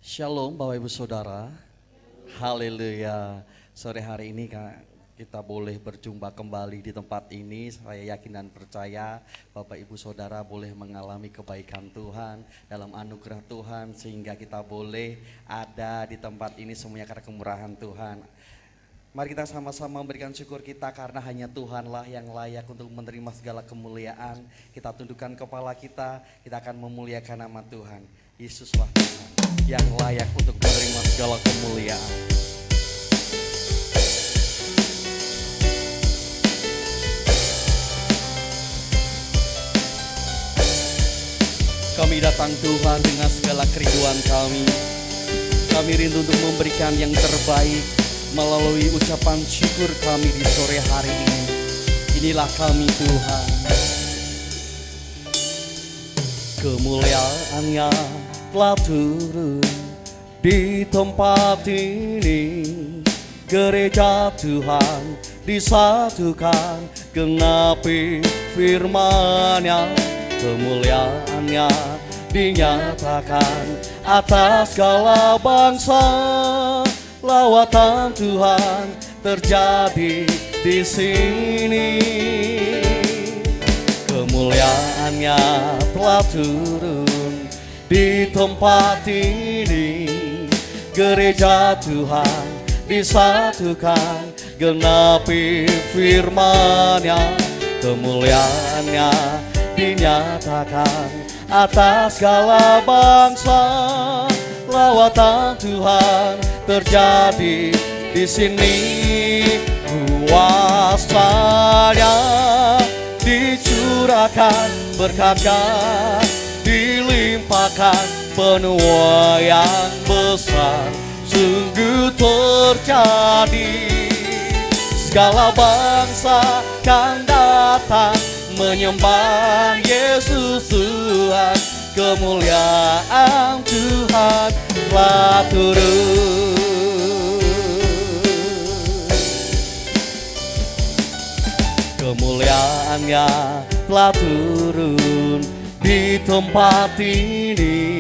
Shalom Bapak Ibu Saudara. Haleluya. Sore hari ini kita boleh berjumpa kembali di tempat ini. Saya yakin dan percaya Bapak Ibu Saudara boleh mengalami kebaikan Tuhan, dalam anugerah Tuhan, sehingga kita boleh ada di tempat ini semuanya karena kemurahan Tuhan. Mari kita sama-sama memberikan syukur kita karena hanya Tuhanlah yang layak untuk menerima segala kemuliaan. Kita tundukkan kepala kita akan memuliakan nama Tuhan. Yesuslah Tuhan yang layak untuk menerima segala kemuliaan. Kami datang Tuhan dengan segala kerinduan kami. Kami rindu untuk memberikan yang terbaik melalui ucapan syukur kami di sore hari ini. Inilah kami Tuhan. Kemuliaan-Nya telah turun di tempat ini. Gereja Tuhan disatukan, genapi firman-Nya. Kemuliaan-Nya dinyatakan atas segala bangsa. Lawatan Tuhan terjadi di sini. Kemuliaan-Nya telah turun di tempat ini. Gereja Tuhan disatukan, genapi firman-Nya. Kemuliaan-Nya dinyatakan atas segala bangsa. Lawatan Tuhan terjadi di sini. Kuasa-Nya dicurahkan, berkat-Nya dilimpahkan, penuaian besar sungguh terjadi. Segala bangsa kan datang menyembah Yesus Tuhan. Kemuliaan Tuhan telah turun. Kemuliaan-Nya telah turun di tempat ini.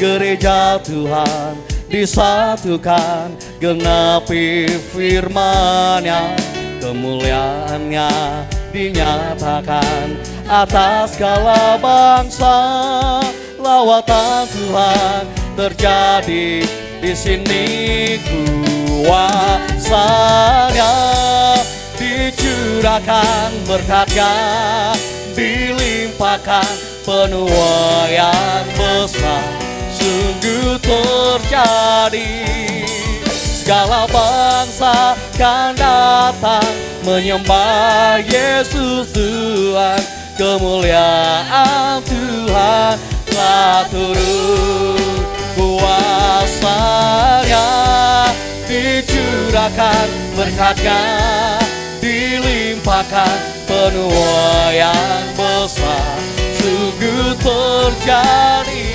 Gereja Tuhan disatukan, genapi firman-Nya. Kemuliaan-Nya dinyatakan atas segala bangsa. Lawatan Tuhan terjadi di sini. Kuasa-Nya dicurahkan, berkat-Nya dilimpahkan, penuaian besar sungguh terjadi. Segala bangsa kan datang menyembah Yesus Tuhan. Kemuliaan Tuhan telah turun. Kuasa-Nya dicurahkan, berkat-Nya dilimpahkan, penuaian besar sungguh terjadi.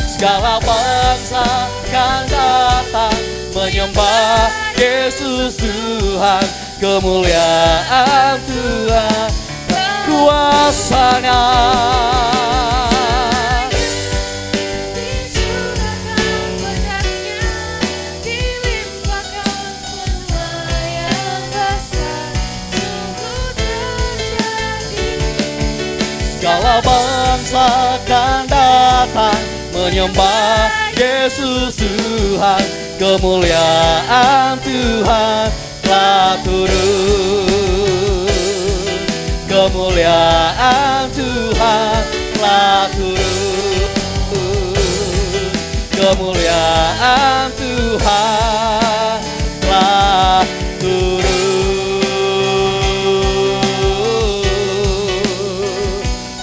Segala bangsa kan datang menyembah Yesus Tuhan. Kemuliaan Tuhan, kuasa-Nya dicurahkan, berkat-Nya dilimpahkan, penuaian besar sungguh terjadi. segala bangsa kan datang menyembah Yesus Tuhan. Kemuliaan Tuhan telah turun. Kemuliaan Tuhan telah turun. Kemuliaan Tuhan telah turun.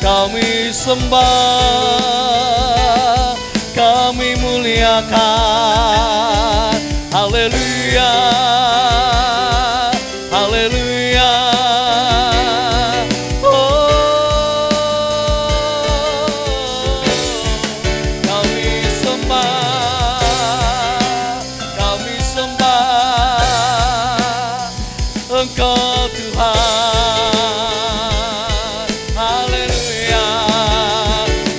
Kami sembah, kami muliakan. Haleluya, haleluya. Oh, kami sembah Engkau Tuhan. Haleluya,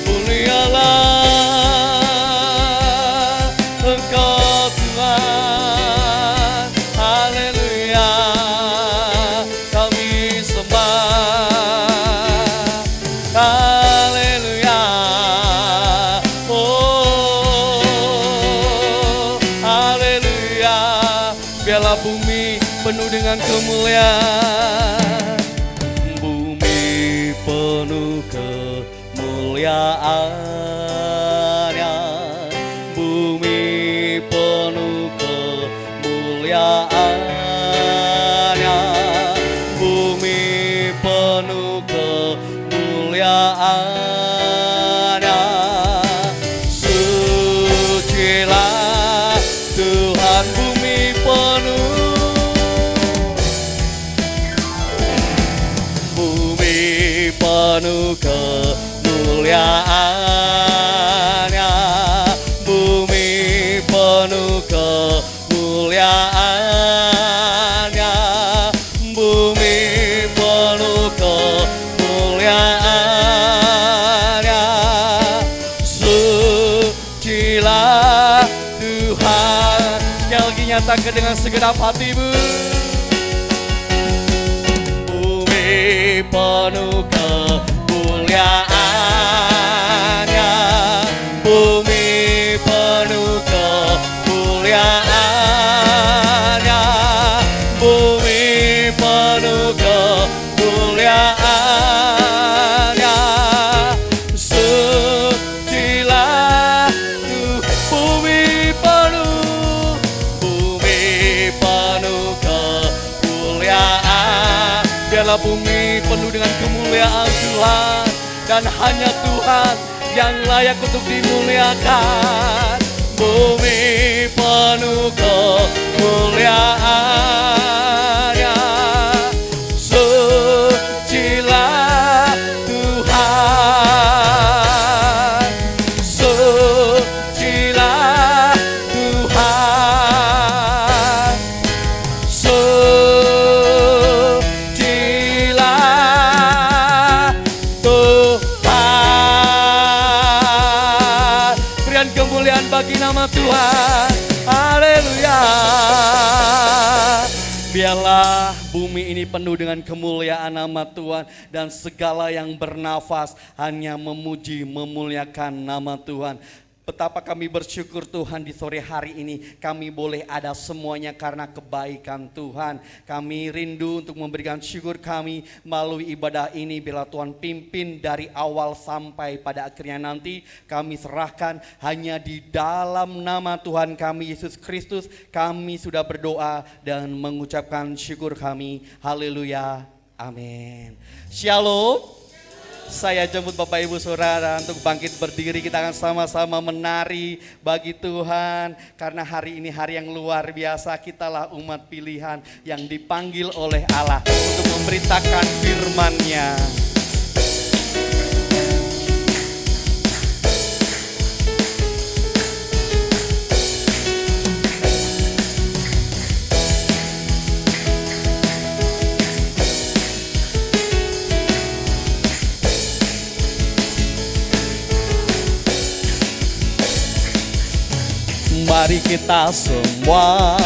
mulialah dengan kemuliaan. Bumi penuh kemuliaan-Nya, bumi penuh kemuliaan-Nya, bumi penuh kemuliaan-Nya. Sucilah Tuhan, bumi penuh, bumi penuh kemuliaan-Nya, bumi penuh kemuliaan-Nya, bumi penuh kemuliaan-Nya. Sucilah Tuhan. Yang lagi nyatakan dengan segenap hatimu. Bumi penuh kemuliaan-Nya, bumi penuh kemuliaan-Nya, bumi penuh kemuliaan-Nya. Sucilah bumi penuh, bumi penuh kemuliaan. Biarlah bumi penuh dengan kemuliaan Tuhan, dan hanya Tuhan yang layak untuk dimuliakan. Bumi penuh kemuliaan-Nya. Sucilah Tuhan, sucilah Tuhan, sucilah Tuhan. Berikan kemuliaan bagi nama Tuhan. Haleluya. Biarlah bumi ini penuh dengan kemuliaan nama Tuhan, dan segala yang bernafas hanya memuji, memuliakan nama Tuhan. Betapa kami bersyukur Tuhan, di sore hari ini kami boleh ada semuanya karena kebaikan Tuhan. Kami rindu untuk memberikan syukur kami melalui ibadah ini. Bila Tuhan pimpin dari awal sampai pada akhirnya nanti, kami serahkan hanya di dalam nama Tuhan kami Yesus Kristus. Kami sudah berdoa dan mengucapkan syukur kami. Haleluya. Amin. Shalom. Saya jemput Bapak Ibu Saudara untuk bangkit berdiri. Kita akan sama-sama menari bagi Tuhan, karena hari ini hari yang luar biasa. Kitalah umat pilihan yang dipanggil oleh Allah untuk memberitakan firman-Nya. Mari kita semua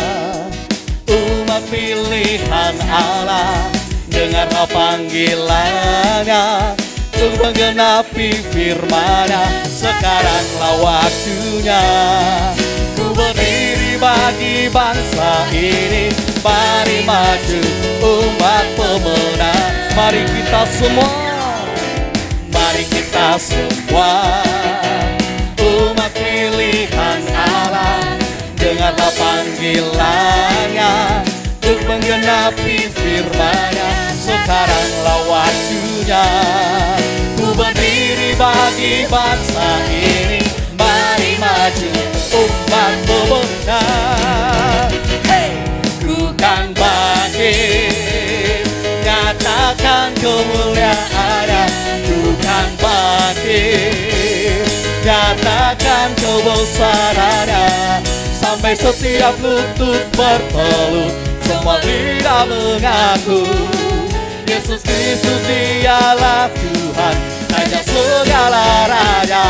umat pilihan Allah, dengarlah panggilannya untuk menggenapi firman-Nya. Sekaranglah waktunya ku berdiri bagi bangsa ini. Mari maju umat pemenang. Mari kita semua, mari kita semua umat pilihan Allah, dengarlah panggilannya untuk menggenapi firman-Nya. Sekaranglah waktunya ku berdiri bagi bangsa ini. Mari maju umat pemenang. Hey! Ku kan bangkit, nyatakan kemuliaan-Nya. Ku kan bangkit, nyatakan kebesaran-Nya. Sampai setiap lutut bertelut, semua lidah mengaku Yesus Kristus dialah Tuhan, Raja segala raja.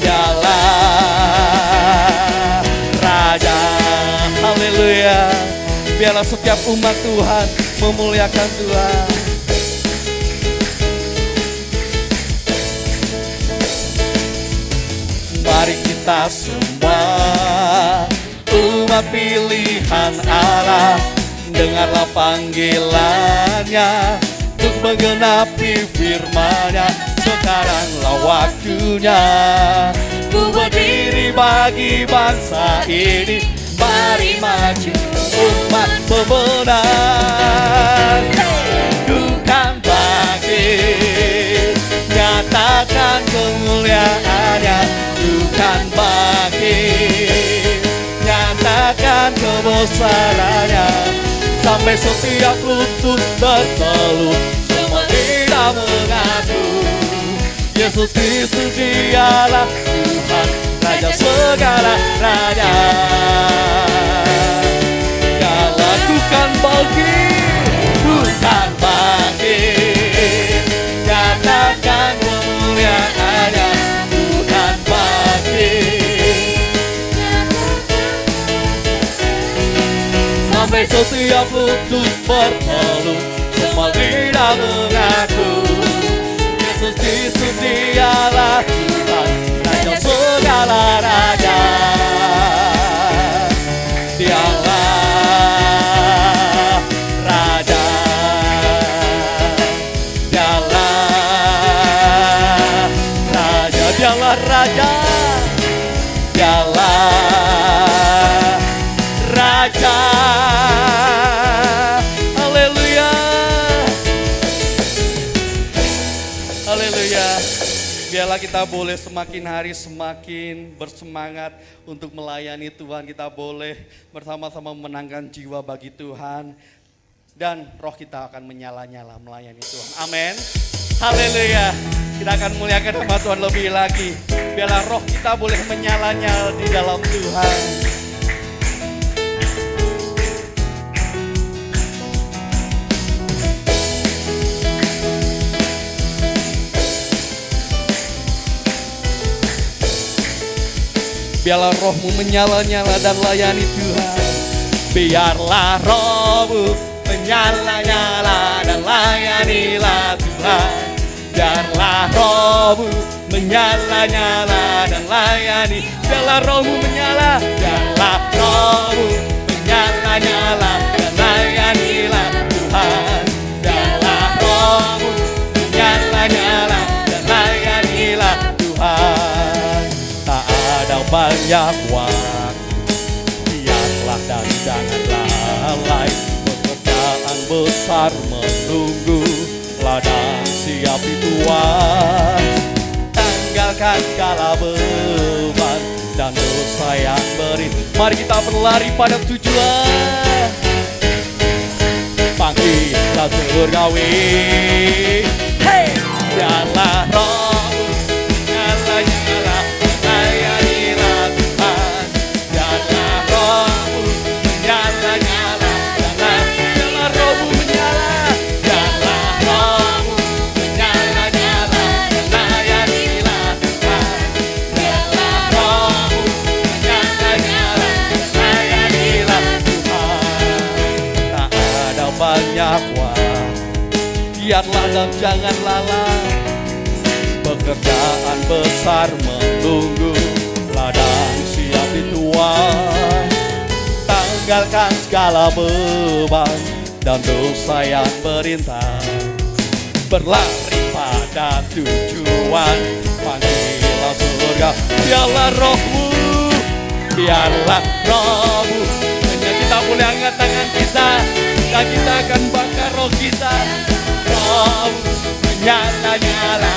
Dialah Raja. Haleluya. Biarlah setiap umat Tuhan memuliakan Tuhan. Mari kita semua umat umat pilihan Allah, dengarlah panggilannya untuk menggenapi firman-Nya. Sekaranglah waktunya ku berdiri bagi bangsa ini. Mari maju umat pemenang. Ku kan bangkit, nyatakan kemuliaan-Nya. Ku kan bangkit, nyatakan kebesaran-Nya. Sampai setiap lutut bertelut, semua lidah mengaku Yesus Kristus dialah Tuhan, Raja segala raja. Ya lakukan bangkit, bukan bangkit, nyatakan kemuliaan-Nya. Bukan bangkit, sampai setiap lutut bertelut, semua lidah mengaku Yesus Kristus dialah Tuhan, Raja segala raja. Dialah Raja, dialah Raja, dialah Raja, dialah Raja. Haleluya, haleluya. Biarlah kita boleh semakin hari semakin bersemangat untuk melayani Tuhan. Kita boleh bersama-sama memenangkan jiwa bagi Tuhan. Dan roh kita akan menyala-nyala melayani Tuhan. Amin. Haleluya. Kita akan muliakan nama Tuhan lebih lagi. Biarlah roh kita boleh menyala-nyala di dalam Tuhan. Biarlah rohmu menyala-nyala dan layani Tuhan. Biarlah rohmu menyala-nyala dan layanilah Tuhan. Biarlah rohmu menyala-nyala dan layani. Biarlah rohmu menyala, biarlah rohmu menyala-nyala dan layanilah Tuhan. Biarlah rohmu menyala-nyala dan layanilah Tuhan. Tak ada banyak waktu, biarlah dan jangan lalai. Pekerjaan besar menunggu, ladang siap di Tuhan. Tanggalkan segala beban dan dosa yang beri. Mari kita berlari pada tujuan. Panggilan surgawi, hey! Biarlah rohmu nyala-nyala, layanilah Tuhan. Biarlah rohmu nyala-nyala, biarlah rohmu menyala. Biarlah rohmu menyala-nyala, layanilah Tuhan. Biarlah rohmu menyala-nyala, layanilah Tuhan. Tak ada banyak waktu, biarlah dan jangan lalai. Pekerjaan besar menunggu, ladang siap dituai. Tanggalkan segala beban dan dosa yang berintas. Berlari pada tujuan, panggilan surga. Biarlah rohmu, biarlah rohmu. Hanya kita boleh angkat tangan kita, dan kita akan bakar roh kita. Rohmu menyala-nyala,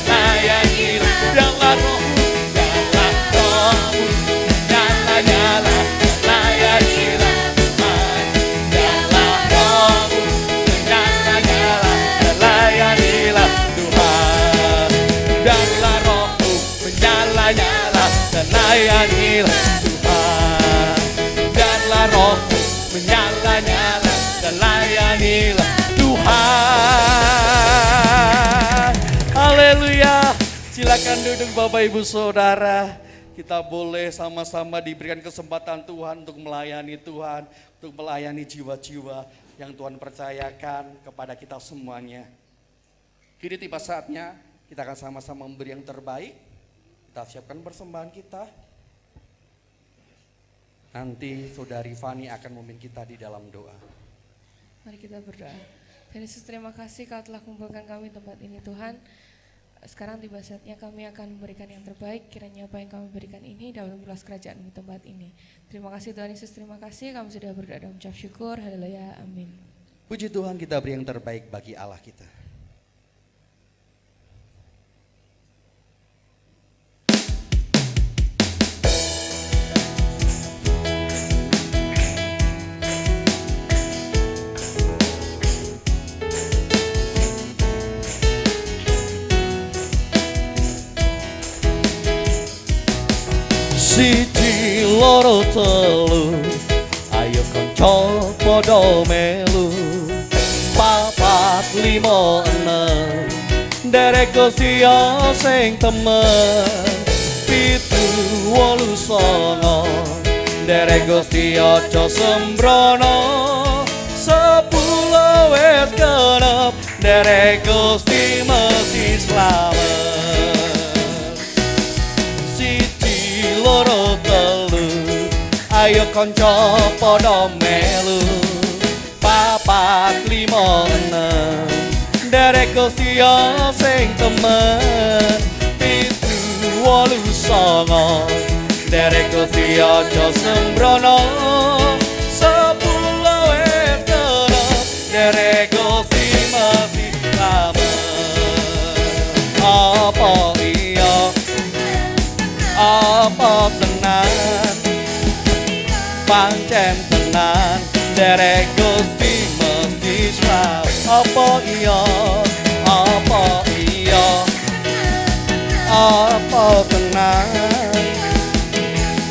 layanilah. Biarlah rohmu, biarlah rohmu menyala-nyala, layanilah Tuhan. Biarlah rohmu menyala-nyala, layanilah Tuhan. Biarlah rohmu menyala-nyala dan layanilah Tuhan. Biarlah rohmu menyala-nyala dan layanilah Tuhan. Haleluya. Silakan duduk Bapak Ibu Saudara. Kita boleh sama-sama diberikan kesempatan Tuhan untuk melayani Tuhan, untuk melayani jiwa-jiwa yang Tuhan percayakan kepada kita semuanya. Kini tiba saatnya kita akan sama-sama memberi yang terbaik. Kita siapkan persembahan kita. Nanti Saudari Fani akan memimpin kita di dalam doa. Mari kita berdoa. Tuhan Yesus, terima kasih Kau telah kumpulkan kami di tempat ini Tuhan. Sekarang tiba saatnya kami akan memberikan yang terbaik. Kiranya apa yang kami berikan ini dapat meluas kerajaan di tempat ini. Terima kasih Tuhan Yesus, terima kasih. Kami sudah berdoa dan mengucap syukur. Haleluya, amin. Puji Tuhan, kita beri yang terbaik bagi Allah kita. Siji loro telu, ayo kanca padha melu. Papat lima enem, derek Gusti sing temen. Pitu wolu songo, derek Gusti aja sembrono. 10 wis genep, derek Gusti mesti slamet. Loro telu, ayo kanca padha melu. Papat lima enem, derek Gusti sing temen. Pitu wolu songo, derek Gusti aja sembrono. 10 wis genep, derek Gusti mesti slamet. Apa iya? Apa tenan, pancen tenan, derek Gusti mesti slamet. Apa iya, apa iya, apa tenan,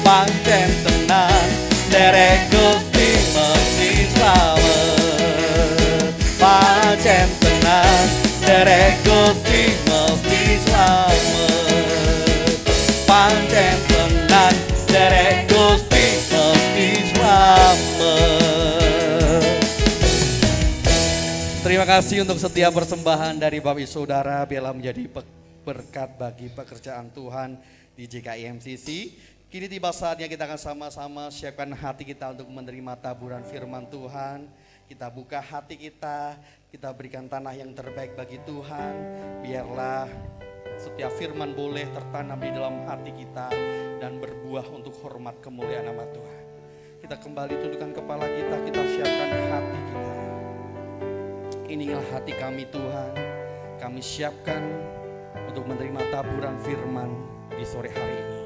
pancen tenan, derek Gusti mesti slamet. Pancen tenan, derek Gusti mesti slamet. Pancen tenan, derek Gusti mesti slamet. Terima kasih untuk setiap persembahan dari Bapak Ibu Saudara. Biarlah menjadi berkat bagi pekerjaan Tuhan di JKI MCC. Kini tiba saatnya kita akan sama-sama siapkan hati kita untuk menerima taburan firman Tuhan. Kita buka hati kita berikan tanah yang terbaik bagi Tuhan. Biarlah setiap firman boleh tertanam di dalam hati kita dan berbuah untuk hormat kemuliaan nama Tuhan. Kita kembali tundukkan kepala kita siapkan hati kita. Inilah hati kami Tuhan, kami siapkan untuk menerima taburan firman di sore hari ini.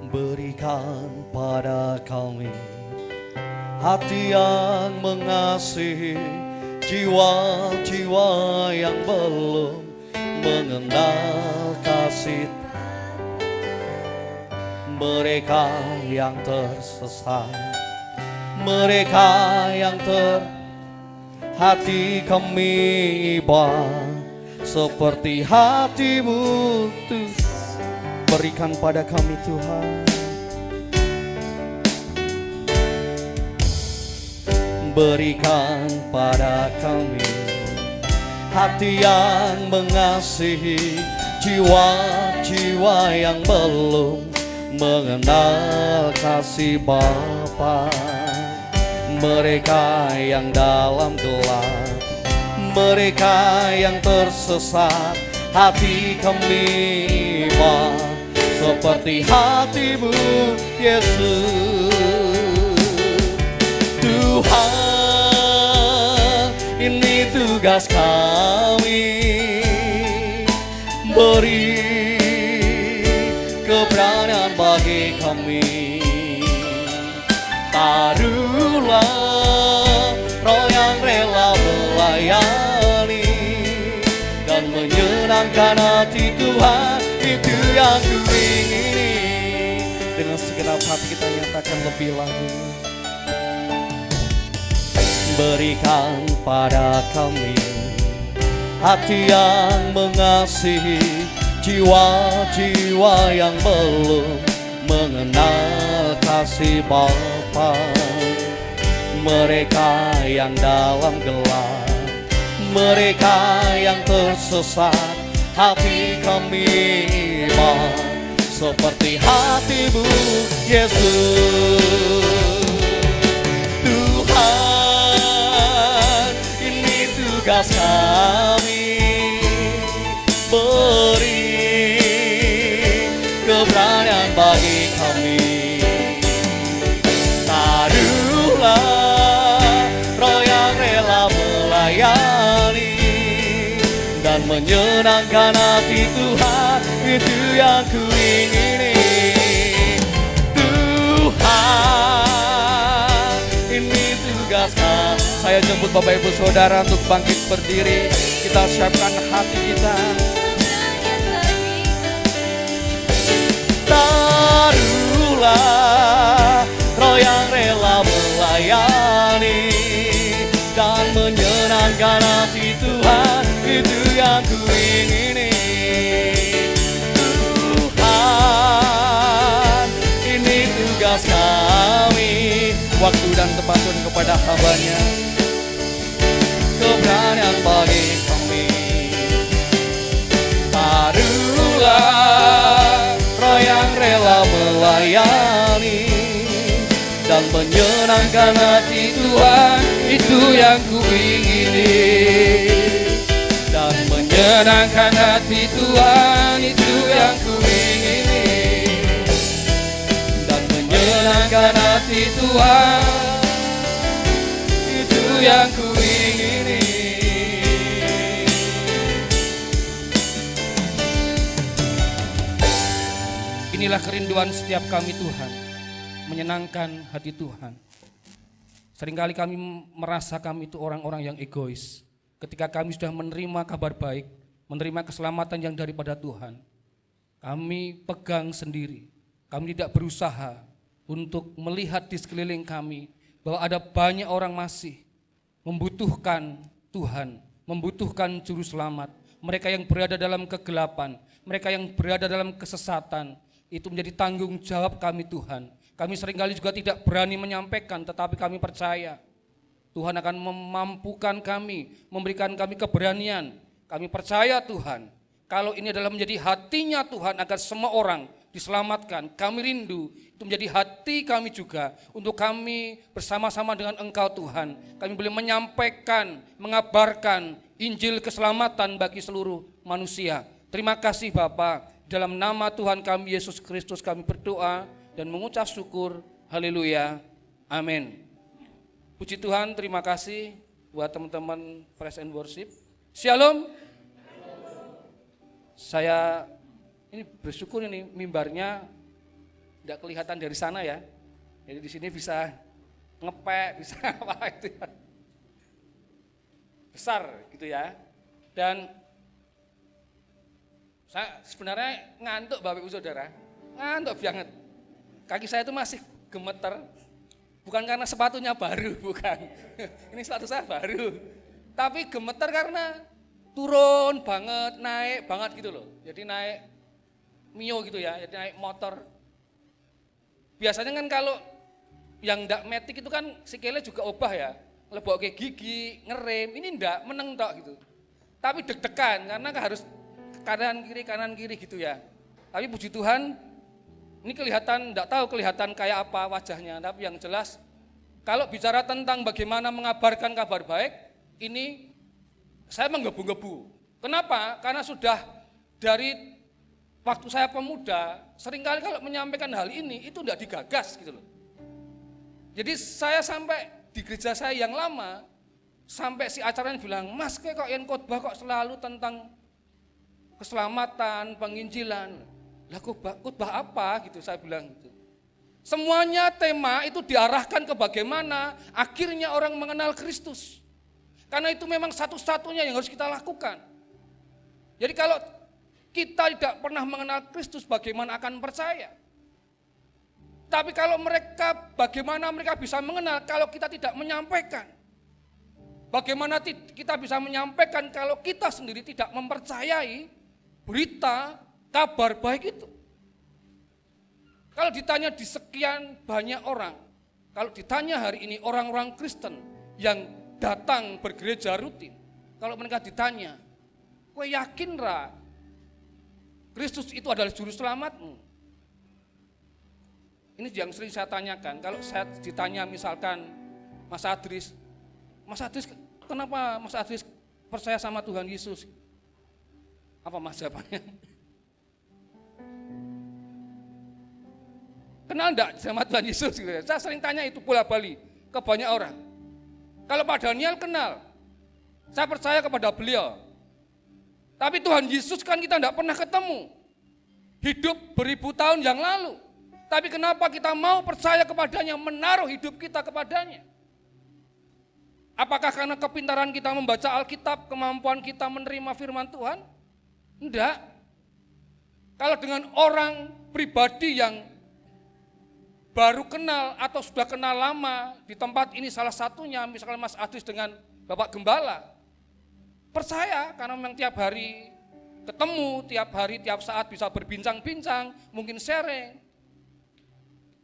Berikan pada kami hati yang mengasihi, jiwa-jiwa yang belum mengenal kasih. Mereka yang tersesat, mereka yang hati kami iba seperti hatimu Tuhan. Berikan pada kami Tuhan. Berikan pada kami hati yang mengasihi, jiwa-jiwa yang belum mengenal kasih Bapa. Mereka yang dalam gelap, mereka yang tersesat, hati kami iba seperti hatimu Yesus. Tuhan, ini tugas kami, beri keberanian bagi kami. Taruhlah roh yang rela melayani dan menyenangkan hati Tuhan, itu yang kuingini. Dengan segenap hati kita nyatakan lebih lagi. Berikan pada kami hati yang mengasihi, jiwa-jiwa yang belum mengenal kasih Bapa. mereka yang dalam gelap, mereka yang tersesat. Hati kami mau seperti hati-Mu Yesus. Tuhan, ini tugas kami, beri keberanian bagi kami. Taruhlah roh yang rela melayani dan menyenangkan hati Tuhan, itu yang ku ingini. Tuhan, ini tugas kami. Saya jemput Bapak Ibu Saudara untuk bangkit berdiri. Kita siapkan hati kita. Taruhlah roh yang rela melayani dan menyenangkan hati Tuhan, itu yang ku ingini. Tuhan, ini tugas kami. Waktu dan tempat Tuhan kepada hamba-Nya, keberanian bagi kami. Taruhlah roh yang rela melayani dan menyenangkan hati Tuhan, itu yang ku ingini. Dan menyenangkan hati Tuhan, itu yang ku ingini. Dan menyenangkan hati Tuhan, itu yang ku ingini. Inilah kerinduan setiap kami Tuhan, menyenangkan hati Tuhan. Seringkali kami merasa kami itu orang-orang yang egois. Ketika kami sudah menerima kabar baik, menerima keselamatan yang daripada Tuhan, kami pegang sendiri. Kami tidak berusaha untuk melihat di sekeliling kami bahwa ada banyak orang masih membutuhkan Tuhan, membutuhkan juru selamat. Mereka yang berada dalam kegelapan, mereka yang berada dalam kesesatan, itu menjadi tanggung jawab kami Tuhan. Kami seringkali juga tidak berani menyampaikan, tetapi kami percaya Tuhan akan memampukan kami, memberikan kami keberanian. Kami percaya Tuhan, kalau ini adalah menjadi hatinya Tuhan agar semua orang diselamatkan. Kami rindu, itu menjadi hati kami juga untuk kami bersama-sama dengan Engkau Tuhan. Kami boleh menyampaikan, mengabarkan Injil keselamatan bagi seluruh manusia. Terima kasih Bapa, dalam nama Tuhan kami Yesus Kristus kami berdoa dan mengucap syukur. Haleluya, amin. Puji Tuhan, terima kasih buat teman-teman Praise and Worship. Shalom. Saya ini bersyukur ini mimbarnya tidak kelihatan dari sana ya. Jadi di sini bisa ngepek, bisa apa itu ya. Besar gitu ya. Dan saya sebenarnya ngantuk Bapak Ibu Saudara. Ngantuk banget. Kaki saya itu masih gemeter. Bukan karena sepatunya baru, bukan. Ini sepatu saya baru. Tapi gemeter karena turun banget, naik banget gitu loh. Jadi naik Mio gitu ya, jadi naik motor. Biasanya kan kalau yang ndak metik itu kan sikilnya juga obah ya. Lebok ke gigi, ngerem, ini ndak meneng tok gitu. Tapi deg-degan karena harus kanan kiri gitu ya. Tapi puji Tuhan, ini kelihatan, enggak tahu kelihatan kayak apa wajahnya, tapi yang jelas kalau bicara tentang bagaimana mengabarkan kabar baik, ini saya menggebu-gebu. Kenapa? Karena sudah dari waktu saya pemuda, seringkali kalau menyampaikan hal ini, itu enggak digagas gitu loh. Jadi saya sampai di gereja saya yang lama, sampai si acaranya bilang, Mas kok yang khotbah kok selalu tentang keselamatan, penginjilan. Lah khotbah apa gitu saya bilang gitu. Semuanya tema itu diarahkan ke bagaimana akhirnya orang mengenal Kristus. Karena itu memang satu-satunya yang harus kita lakukan. Jadi kalau kita tidak pernah mengenal Kristus, bagaimana akan percaya? Tapi kalau bagaimana mereka bisa mengenal kalau kita tidak menyampaikan? Bagaimana kita bisa menyampaikan kalau kita sendiri tidak mempercayai berita kabar baik itu? Kalau ditanya di sekian banyak orang, Kalau ditanya hari ini orang-orang Kristen yang datang bergereja rutin, kalau mereka ditanya, kowe yakin ra Kristus itu adalah juru selamatmu? Ini yang sering saya tanyakan. Kalau saya ditanya misalkan Mas Adris, kenapa Mas Adris percaya sama Tuhan Yesus? Apa Mas jawabannya? Kenal enggak sama Tuhan Yesus? Saya sering tanya itu bola-bali ke banyak orang. Kalau Pak Daniel kenal, saya percaya kepada beliau. Tapi Tuhan Yesus kan kita enggak pernah ketemu. Hidup beribu tahun yang lalu. Tapi kenapa kita mau percaya kepadanya, menaruh hidup kita kepadanya? Apakah karena kepintaran kita membaca Alkitab, kemampuan kita menerima firman Tuhan? Enggak. Kalau dengan orang pribadi yang baru kenal atau sudah kenal lama di tempat ini, salah satunya misalnya Mas Adris dengan Bapak Gembala, percaya karena memang tiap hari ketemu, tiap hari, tiap saat bisa berbincang-bincang, mungkin sharing.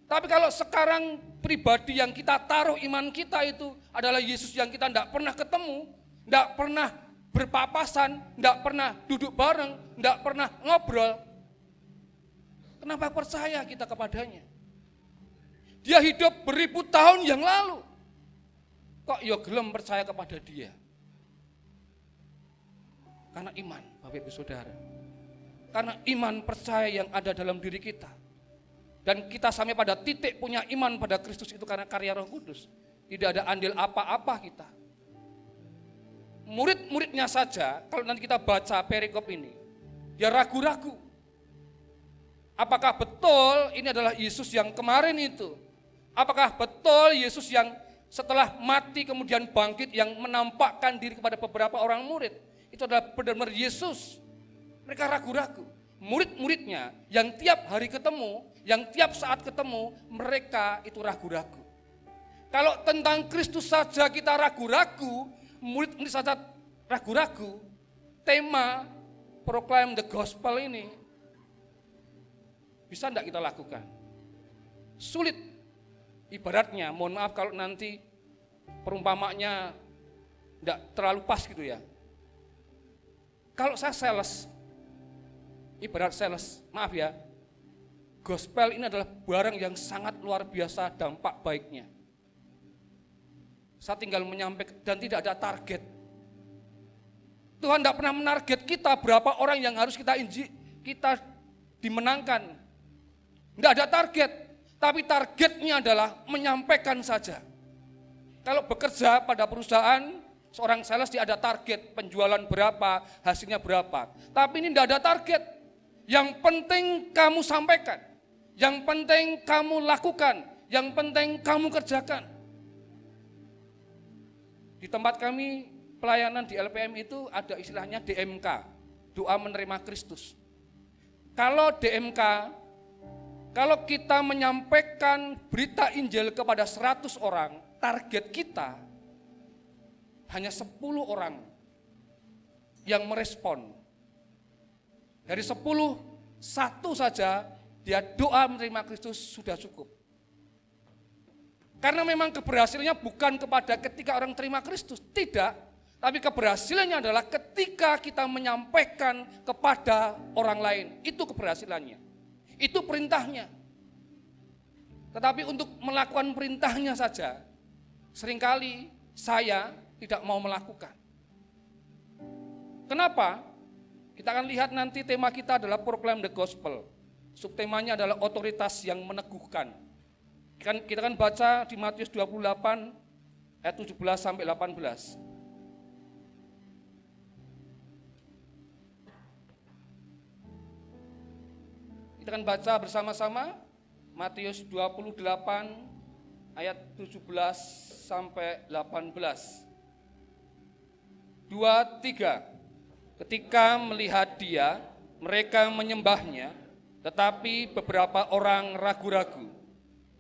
Tapi kalau sekarang pribadi yang kita taruh iman kita itu adalah Yesus yang kita tidak pernah ketemu, tidak pernah berpapasan, tidak pernah duduk bareng, tidak pernah ngobrol, kenapa percaya kita kepadanya? Dia hidup beribu tahun yang lalu, kok ya gelem percaya kepada dia? Karena iman, Bapak Ibu Saudara. Karena iman percaya yang ada dalam diri kita. Dan kita sampai pada titik punya iman pada Kristus itu karena karya Roh Kudus. Tidak ada andil apa-apa kita. Murid-muridnya saja, kalau nanti kita baca perikop ini, dia ragu-ragu. Apakah betul ini adalah Yesus yang kemarin itu? Apakah betul Yesus yang setelah mati kemudian bangkit yang menampakkan diri kepada beberapa orang murid? Itu adalah benar-benar Yesus. Mereka ragu-ragu. Murid-muridnya yang tiap hari ketemu, yang tiap saat ketemu, mereka itu ragu-ragu. Kalau tentang Kristus saja kita ragu-ragu, murid-murid saja ragu-ragu, tema proclaim the gospel ini bisa enggak kita lakukan? Sulit. Ibaratnya, mohon maaf kalau nanti perumpamanya enggak terlalu pas gitu ya. Kalau saya sales, ibarat sales, maaf ya, gospel ini adalah barang yang sangat luar biasa dampak baiknya. Saya tinggal menyampaikan dan tidak ada target. Tuhan tidak pernah menarget kita berapa orang yang harus kita dimenangkan. Tidak ada target, tapi targetnya adalah menyampaikan saja. Kalau bekerja pada perusahaan, seorang sales dia ada target penjualan berapa, hasilnya berapa. Tapi ini tidak ada target. Yang penting kamu sampaikan, yang penting kamu lakukan, yang penting kamu kerjakan. Di tempat kami pelayanan di LPM itu ada istilahnya DMK, doa menerima Kristus. Kalau DMK, kalau kita menyampaikan berita Injil kepada 100 orang, target kita hanya 10 orang yang merespon. Dari 10, satu saja dia doa menerima Kristus sudah cukup. Karena memang keberhasilannya bukan kepada ketika orang terima Kristus, tidak. Tapi keberhasilannya adalah ketika kita menyampaikan kepada orang lain, itu keberhasilannya. Itu perintahnya. Tetapi untuk melakukan perintahnya saja, seringkali saya tidak mau melakukan. Kenapa? Kita akan lihat nanti tema kita adalah proclaim the gospel. Subtemanya adalah otoritas yang meneguhkan. Kita kan baca di Matius 28 ayat 17 sampai 18. Kita akan baca bersama-sama Matius 28 ayat 17 sampai 18. 2, 3. Ketika melihat dia, mereka menyembahnya, tetapi beberapa orang ragu-ragu.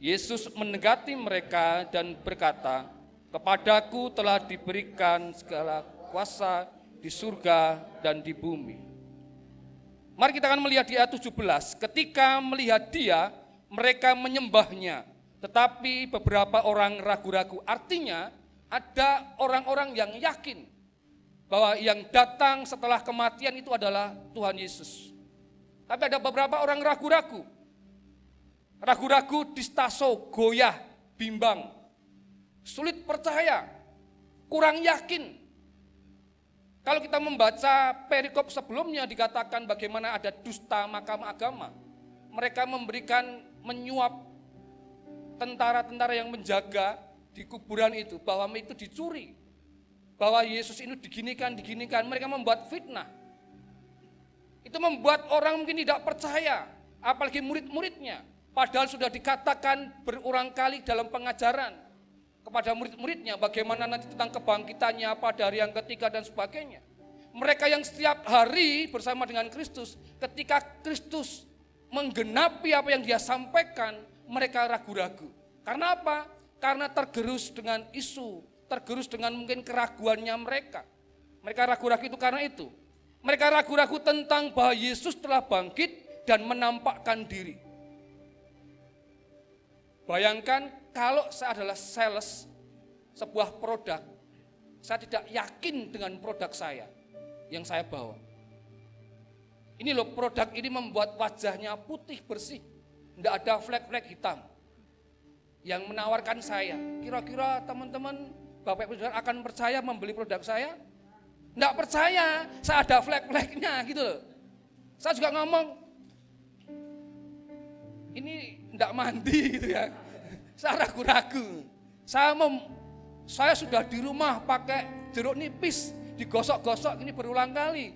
Yesus mendekati mereka dan berkata, "Kepadaku telah diberikan segala kuasa di surga dan di bumi." Mari kita akan melihat di ayat 17. Ketika melihat dia, mereka menyembahnya, tetapi beberapa orang ragu-ragu. Artinya ada orang-orang yang yakin bahwa yang datang setelah kematian itu adalah Tuhan Yesus. Tapi ada beberapa orang ragu-ragu. Ragu-ragu, distaso, goyah, bimbang, sulit percaya, kurang yakin. Kalau kita membaca perikop sebelumnya dikatakan bagaimana ada dusta mahkamah agama. Mereka menyuap tentara-tentara yang menjaga di kuburan itu, bahwa itu dicuri. Bahwa Yesus ini diginikan. Mereka membuat fitnah. Itu membuat orang mungkin tidak percaya, apalagi murid-muridnya. Padahal sudah dikatakan berulang kali dalam pengajaran kepada murid-muridnya bagaimana nanti tentang kebangkitannya pada hari yang ketiga dan sebagainya. Mereka yang setiap hari bersama dengan Kristus, ketika Kristus menggenapi apa yang dia sampaikan, mereka ragu-ragu. Karena apa? Karena tergerus dengan isu, tergerus dengan mungkin keraguannya mereka. Mereka ragu-ragu itu karena itu. Mereka ragu-ragu tentang bahwa Yesus telah bangkit dan menampakkan diri. Bayangkan kalau saya adalah sales sebuah produk, saya tidak yakin dengan produk saya yang saya bawa. Ini loh, produk ini membuat wajahnya putih bersih, tidak ada flek-flek hitam. Yang menawarkan saya, kira-kira teman-teman Bapak Ibu Saudara akan percaya membeli produk saya? Tidak percaya, saya ada flek-fleknya gitu loh. Saya juga ngomong, ini tidak mandi gitu ya. Saya ragu-ragu. Saya sudah di rumah pakai jeruk nipis, digosok-gosok ini berulang kali.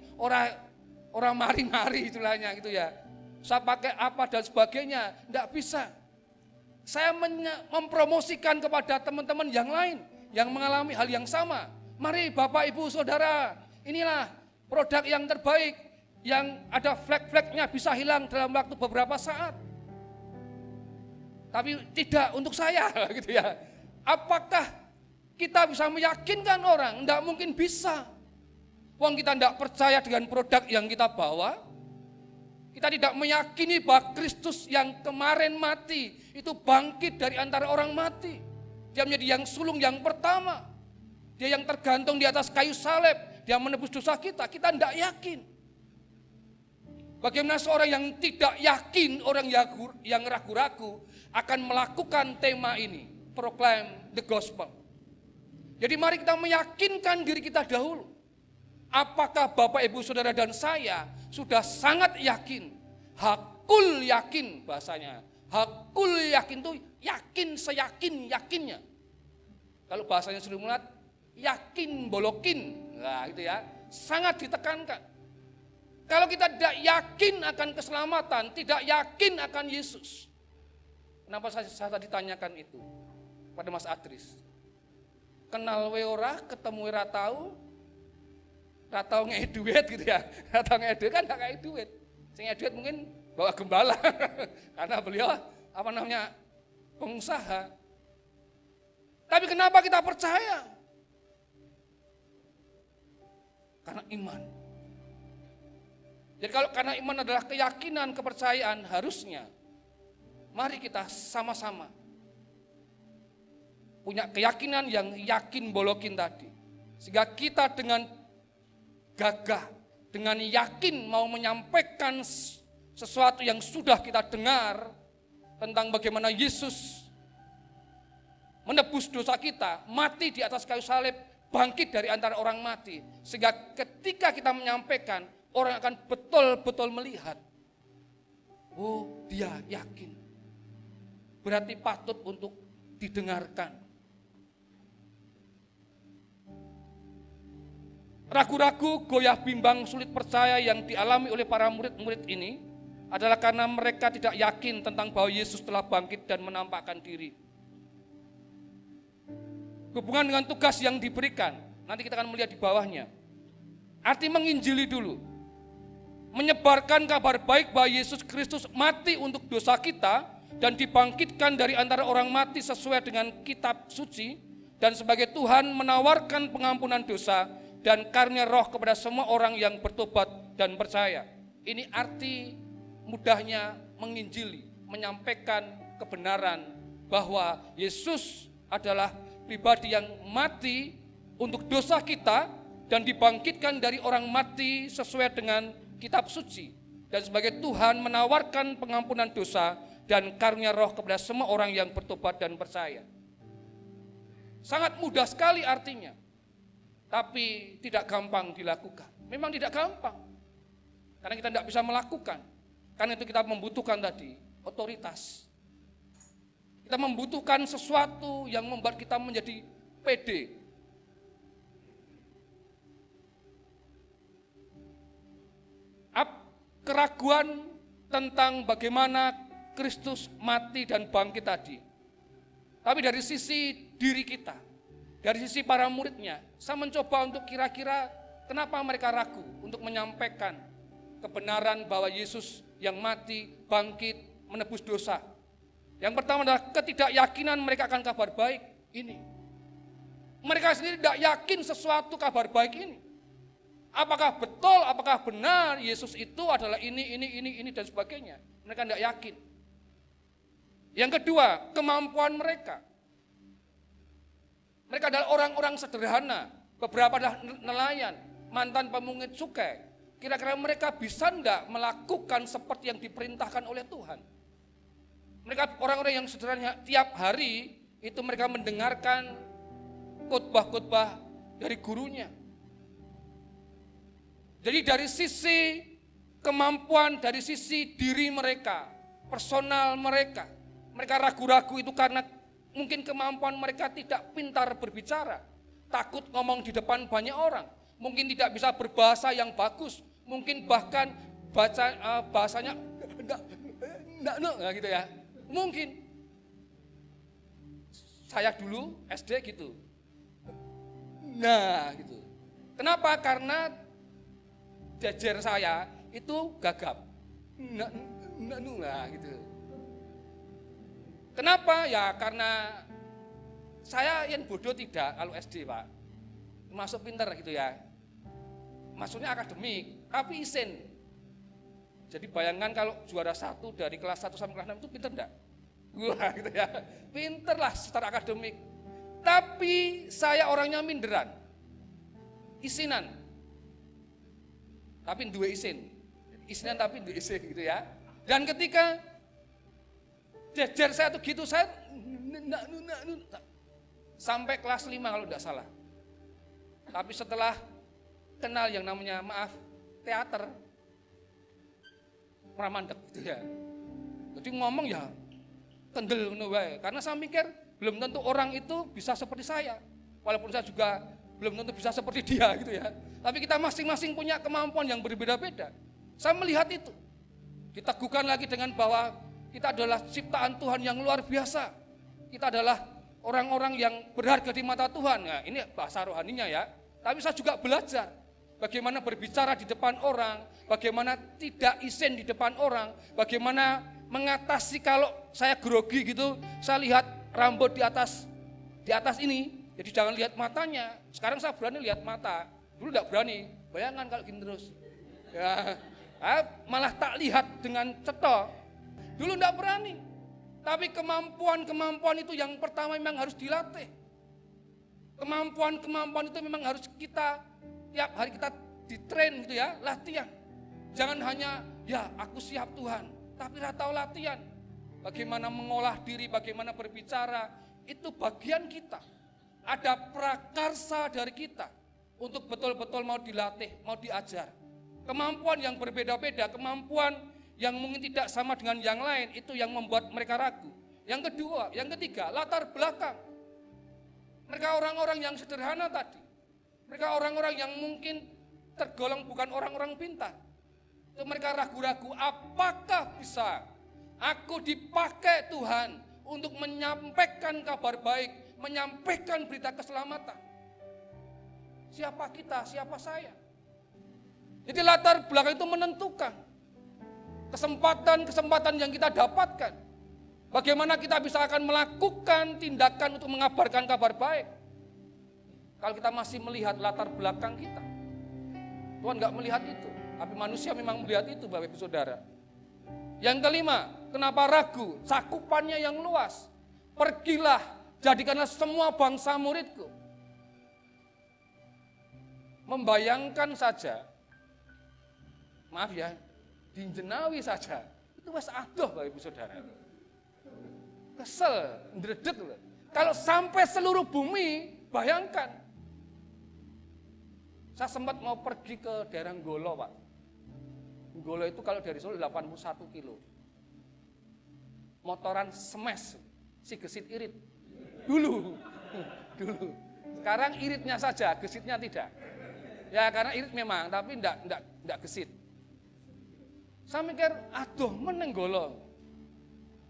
Orang mari-mari istilahnya gitu ya. Saya pakai apa dan sebagainya, tidak bisa. Saya mempromosikan kepada teman-teman yang lain yang mengalami hal yang sama. Mari Bapak Ibu Saudara, inilah produk yang terbaik, yang ada flek-fleknya bisa hilang dalam waktu beberapa saat. Tapi tidak untuk saya gitu ya. Apakah kita bisa meyakinkan orang? Tidak mungkin bisa. Wong kita tidak percaya dengan produk yang kita bawa. Kita tidak meyakini bahwa Kristus yang kemarin mati itu bangkit dari antara orang mati. Dia menjadi yang sulung yang pertama. Dia yang tergantung di atas kayu salib. Dia menebus dosa kita. Kita tidak yakin. Bagaimana seorang yang tidak yakin, orang yang ragu-ragu akan melakukan tema ini, proclaim the gospel. Jadi mari kita meyakinkan diri kita dahulu. Apakah Bapak Ibu Saudara dan saya sudah sangat yakin, hakul yakin bahasanya. Hakul yakin itu yakin seyakin-yakinnya. Kalau bahasanya Sri Mulat, yakin bolokin. Nah itu ya, sangat ditekankan. Kalau kita tidak yakin akan keselamatan, tidak yakin akan Yesus. Kenapa saya tadi tanyakan itu pada Mas Adris? Kenal we ora, ketemu we ratau ngei duit gitu ya. Ratau ngei duit kan gak kayak duit. Sing ngei duit mungkin bawa gembala. Karena beliau pengusaha. Tapi kenapa kita percaya? Karena iman. Jadi kalau karena iman adalah keyakinan, kepercayaan, harusnya mari kita sama-sama punya keyakinan yang yakin bolokin tadi. Sehingga kita dengan gagah, dengan yakin mau menyampaikan sesuatu yang sudah kita dengar tentang bagaimana Yesus menebus dosa kita, mati di atas kayu salib, bangkit dari antara orang mati. Sehingga ketika kita menyampaikan, orang akan betul-betul melihat, oh dia yakin. Berarti patut untuk didengarkan. Ragu-ragu, goyah bimbang, sulit percaya yang dialami oleh para murid-murid ini adalah karena mereka tidak yakin tentang bahwa Yesus telah bangkit dan menampakkan diri. Hubungan dengan tugas yang diberikan, nanti kita akan melihat di bawahnya. Arti menginjili dulu. Menyebarkan kabar baik bahwa Yesus Kristus mati untuk dosa kita dan dibangkitkan dari antara orang mati sesuai dengan kitab suci, dan sebagai Tuhan menawarkan pengampunan dosa dan karunia roh kepada semua orang yang bertobat dan percaya. Ini arti mudahnya menginjili, menyampaikan kebenaran bahwa Yesus adalah pribadi yang mati untuk dosa kita dan dibangkitkan dari orang mati sesuai dengan kitab suci. Dan sebagai Tuhan menawarkan pengampunan dosa dan karunia roh kepada semua orang yang bertobat dan percaya. Sangat mudah sekali artinya, tapi tidak gampang dilakukan. Memang tidak gampang, karena kita tidak bisa melakukan. Karena itu kita membutuhkan tadi otoritas. Kita membutuhkan sesuatu yang membuat kita menjadi pede. Keraguan tentang bagaimana Kristus mati dan bangkit tadi. Tapi dari sisi diri kita, dari sisi para muridnya, saya mencoba untuk kira-kira kenapa mereka ragu untuk menyampaikan kebenaran bahwa Yesus yang mati, bangkit, menebus dosa. Yang pertama adalah ketidakyakinan mereka akan kabar baik ini. Mereka sendiri tidak yakin sesuatu kabar baik ini. Apakah betul, apakah benar Yesus itu adalah ini, dan sebagainya. Mereka tidak yakin. Yang kedua, kemampuan mereka. Mereka adalah orang-orang sederhana. Beberapa adalah nelayan, mantan pemungut cukai. Kira-kira mereka bisa enggak melakukan seperti yang diperintahkan oleh Tuhan? Mereka orang-orang yang sederhana, tiap hari itu mereka mendengarkan khotbah-khotbah dari gurunya. Jadi dari sisi kemampuan, dari sisi diri mereka, personal mereka, mereka ragu-ragu itu karena mungkin kemampuan mereka tidak pintar berbicara, takut ngomong di depan banyak orang, mungkin tidak bisa berbahasa yang bagus, mungkin bahkan bahasanya enggak gitu ya. Mungkin saya dulu SD gitu. Nah, gitu. Kenapa? Karena jajar saya itu gagap. Nah, gitu. Kenapa? Ya karena saya yang bodoh tidak kalau SD, Pak. Masuk pinter gitu ya. Maksudnya akademik, tapi isin. Jadi bayangkan kalau juara 1 dari kelas 1 sampai kelas 6 itu pinter enggak? Wah, gitu ya. Pinter lah secara akademik. Tapi saya orangnya minderan. Isinan. Tapi dua isin. Isinan tapi dua isin gitu ya. Dan ketika jajar saya tuh gitu, saya sampai kelas 5 kalau tidak salah. Tapi setelah kenal yang namanya teater, ramandek gitu ya. Jadi ngomong ya kendel ngono wae. Karena saya mikir belum tentu orang itu bisa seperti saya. Walaupun saya juga belum tentu bisa seperti dia gitu ya. Tapi kita masing-masing punya kemampuan yang berbeda-beda. Saya melihat itu. Diteguhkan lagi dengan bahwa kita adalah ciptaan Tuhan yang luar biasa. Kita adalah orang-orang yang berharga di mata Tuhan. Nah, ini bahasa rohaninya ya. Tapi saya juga belajar bagaimana berbicara di depan orang, bagaimana tidak isin di depan orang, bagaimana mengatasi kalau saya grogi gitu, saya lihat rambut di atas ini, jadi jangan lihat matanya. Sekarang saya berani lihat mata, dulu tidak berani. Bayangkan kalau gini terus, ya, malah tak lihat dengan cetok. Dulu tidak berani. Tapi kemampuan itu yang pertama memang harus dilatih. Kemampuan itu memang harus kita tiap hari kita ditrain gitu ya, latihan. Jangan hanya ya aku siap Tuhan, tapi tidak tahu latihan. Bagaimana mengolah diri, bagaimana berbicara, itu bagian kita. Ada prakarsa dari kita untuk betul-betul mau dilatih, mau diajar. Kemampuan yang berbeda-beda, kemampuan yang mungkin tidak sama dengan yang lain, itu yang membuat mereka ragu. Yang kedua, yang ketiga, latar belakang. Mereka orang-orang yang sederhana tadi. Mereka orang-orang yang mungkin tergolong bukan orang-orang pintar. Itu mereka ragu-ragu, apakah bisa aku dipakai Tuhan untuk menyampaikan kabar baik, menyampaikan berita keselamatan. Siapa kita, siapa saya? Jadi latar belakang itu menentukan kesempatan yang kita dapatkan. Bagaimana kita bisa akan melakukan tindakan untuk mengabarkan kabar baik. Kalau kita masih melihat latar belakang kita. Tuhan enggak melihat itu, tapi manusia memang melihat itu, Bapak Ibu Saudara. Yang kelima, kenapa ragu? Cakupannya yang luas. Pergilah, jadikanlah semua bangsa muridku. Membayangkan saja, maaf ya, di Jenawi saja, itu wes adoh Bapak Ibu Saudara. Kesel, ndredeg loh. Kalau sampai seluruh bumi, bayangkan. Saya sempat mau pergi ke daerah Nggolo, Pak. Nggolo itu kalau dari Solo 81 kilo. Motoran smash, si gesit irit. Dulu. Sekarang iritnya saja, gesitnya tidak. Ya karena irit memang, tapi enggak gesit. Saya mikir, aduh meneng Nggolo.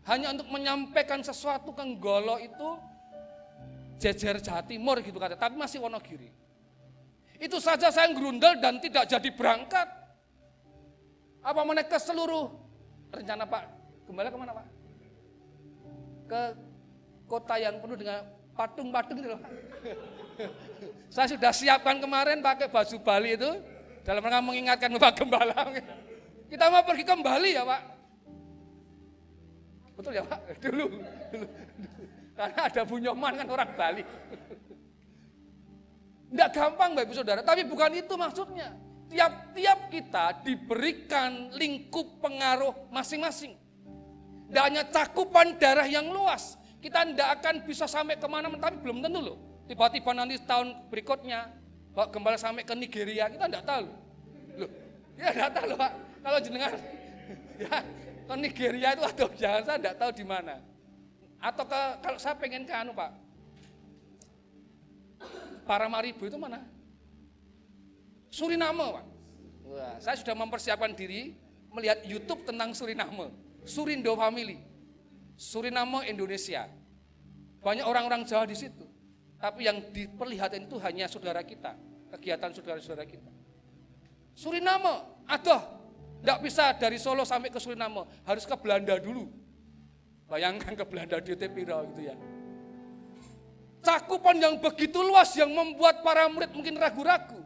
Hanya untuk menyampaikan sesuatu ke Nggolo itu jejer Jawa Timur gitu kata, tapi masih Wonogiri. Itu saja saya ngerundel dan tidak jadi berangkat. Apa mereka seluruh rencana Pak Gembala kemana Pak? Ke kota yang penuh dengan patung-patung itu loh. Saya sudah siapkan kemarin pakai baju Bali itu dalam rangka mengingatkan Pak Gembala. Kita mau pergi ke Bali ya Pak. Betul ya Pak? Dulu. Karena ada Bunyoman kan orang Bali. Tidak gampang Bapak Ibu Saudara, tapi bukan itu maksudnya. Tiap-tiap kita diberikan lingkup pengaruh masing-masing. Tidak hanya cakupan daerah yang luas. Kita tidak akan bisa sampai kemana-mana, tapi belum tentu loh. Tiba-tiba nanti tahun berikutnya, Pak Gembala sampai ke Nigeria, kita tidak tahu loh. Ya tidak tahu loh Pak, kalau jenengan ya, ke Nigeria itu atau jangan saya tidak tahu di mana. Atau kalau saya pengen ke Pak, Paramaribo itu mana? Suriname Pak. Wah, saya sudah mempersiapkan diri melihat YouTube tentang Suriname, Surindo Family, Suriname Indonesia. Banyak orang-orang Jawa di situ. Tapi yang diperlihatkan itu hanya saudara kita, kegiatan saudara-saudara kita. Suriname, aduh, tidak bisa dari Solo sampai ke Suriname, harus ke Belanda dulu. Bayangkan ke Belanda di Tepiro gitu ya. Cakupan yang begitu luas yang membuat para murid mungkin ragu-ragu.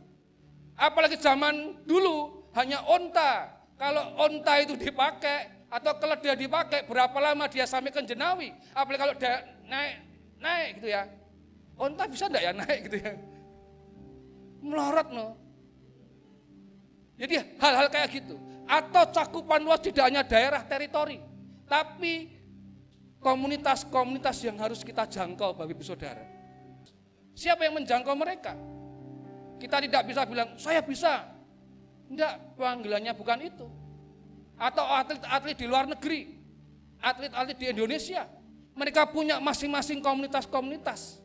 Apalagi zaman dulu hanya onta. Kalau onta itu dipakai atau keledai dipakai, berapa lama dia sampai ke Jenawi? Apalagi kalau dia naik gitu ya. Onta bisa enggak ya naik gitu ya? Melorot no. Jadi hal-hal kayak gitu. Atau cakupan luas tidak hanya daerah teritori, tapi komunitas-komunitas yang harus kita jangkau Bapak Ibu Saudara. Siapa yang menjangkau mereka? Kita tidak bisa bilang, saya bisa. Enggak, panggilannya bukan itu. Atau atlet-atlet di luar negeri, atlet-atlet di Indonesia. Mereka punya masing-masing komunitas-komunitas.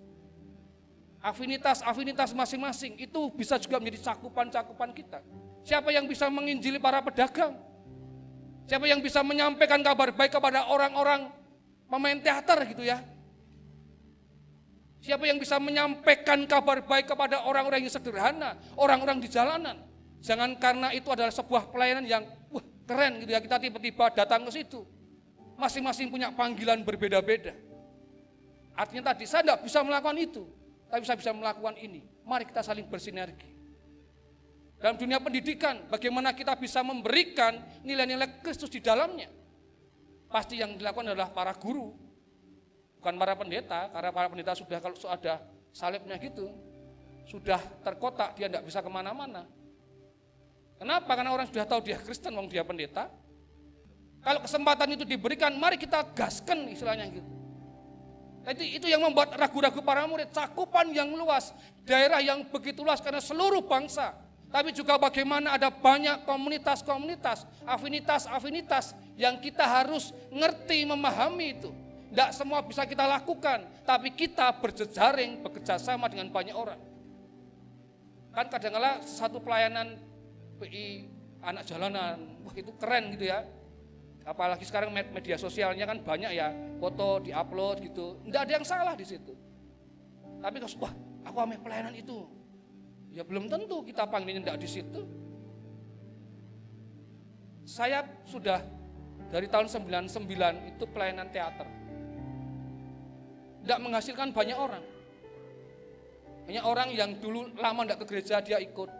Afinitas masing-masing, itu bisa juga menjadi cakupan-cakupan kita. Siapa yang bisa menginjili para pedagang? Siapa yang bisa menyampaikan kabar baik kepada orang-orang pemain teater gitu ya? Siapa yang bisa menyampaikan kabar baik kepada orang-orang yang sederhana, orang-orang di jalanan? Jangan karena itu adalah sebuah pelayanan yang keren gitu ya, kita tiba-tiba datang ke situ. Masing-masing punya panggilan berbeda-beda. Artinya tadi saya tidak bisa melakukan itu, tapi saya bisa melakukan ini. Mari kita saling bersinergi. Dalam dunia pendidikan, bagaimana kita bisa memberikan nilai-nilai Kristus di dalamnya? Pasti yang dilakukan adalah para guru, bukan para pendeta, karena para pendeta sudah kalau ada salibnya gitu, sudah terkotak, dia tidak bisa kemana-mana. Kenapa? Karena orang sudah tahu dia Kristen, wong dia pendeta. Kalau kesempatan itu diberikan, mari kita gaskan istilahnya gitu. Itu yang membuat ragu-ragu para murid, cakupan yang luas, daerah yang begitu luas karena seluruh bangsa. Tapi juga bagaimana ada banyak komunitas-komunitas, afinitas-afinitas yang kita harus ngerti, memahami itu. Tidak semua bisa kita lakukan, tapi kita berjejaring, bekerja sama dengan banyak orang. Kan kadang-kadang satu pelayanan PI anak jalanan, wah itu keren gitu ya. Apalagi sekarang media sosialnya kan banyak ya, foto diupload gitu. Tidak ada yang salah di situ. Tapi kalau wah aku ambil pelayanan itu, ya belum tentu kita panggilnya tidak di situ. Saya sudah dari tahun 99 itu pelayanan teater. Tidak menghasilkan banyak orang. Banyak orang yang dulu lama tidak ke gereja dia ikut.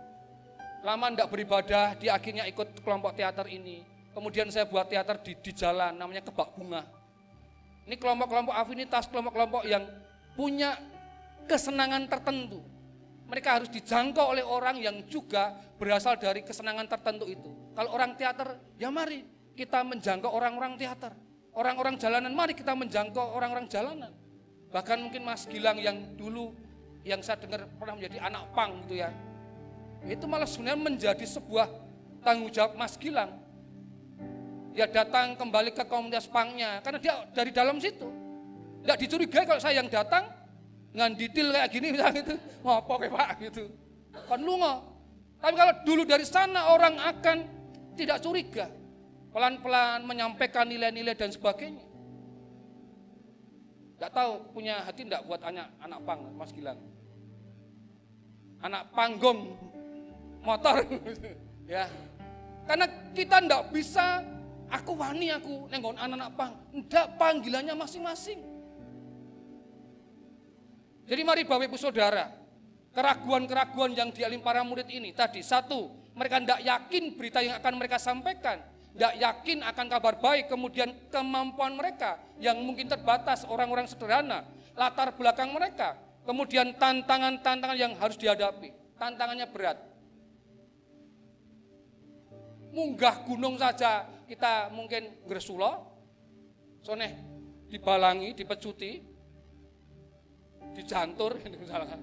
Lama tidak beribadah, dia akhirnya ikut kelompok teater ini. Kemudian saya buat teater di jalan, namanya Kebak Bunga. Ini kelompok-kelompok afinitas, kelompok-kelompok yang punya kesenangan tertentu. Mereka harus dijangkau oleh orang yang juga berasal dari kesenangan tertentu itu. Kalau orang teater, ya mari kita menjangkau orang-orang teater. Orang-orang jalanan, mari kita menjangkau orang-orang jalanan. Bahkan mungkin Mas Gilang yang dulu, yang saya dengar pernah menjadi anak pang gitu ya. Itu malah sebenarnya menjadi sebuah tanggung jawab Mas Gilang. Dia datang kembali ke komunitas pangnya, karena dia dari dalam situ. Tidak dicurigai kalau saya yang datang, dengan detail kayak gini misalnya gitu, ngopo kayak Pak gitu. Kan lungo. Tapi kalau dulu dari sana orang akan tidak curiga. Pelan-pelan menyampaikan nilai-nilai dan sebagainya. Tidak tahu punya hati tidak buat anak pang, Mas Gilang. Anak panggung motor. Ya. Karena kita tidak bisa, aku wani aku nenggon anak-anak pang. Tidak, panggilannya masing-masing. Jadi mari Bapak Ibu Saudara, keraguan-keraguan yang dialami para murid ini tadi, satu, mereka tidak yakin berita yang akan mereka sampaikan, tidak yakin akan kabar baik, kemudian kemampuan mereka yang mungkin terbatas, orang-orang sederhana, latar belakang mereka, kemudian tantangan-tantangan yang harus dihadapi, tantangannya berat. Munggah gunung saja kita mungkin gresula, soneh dibalangi, dipecuti, dijantur, misalkan.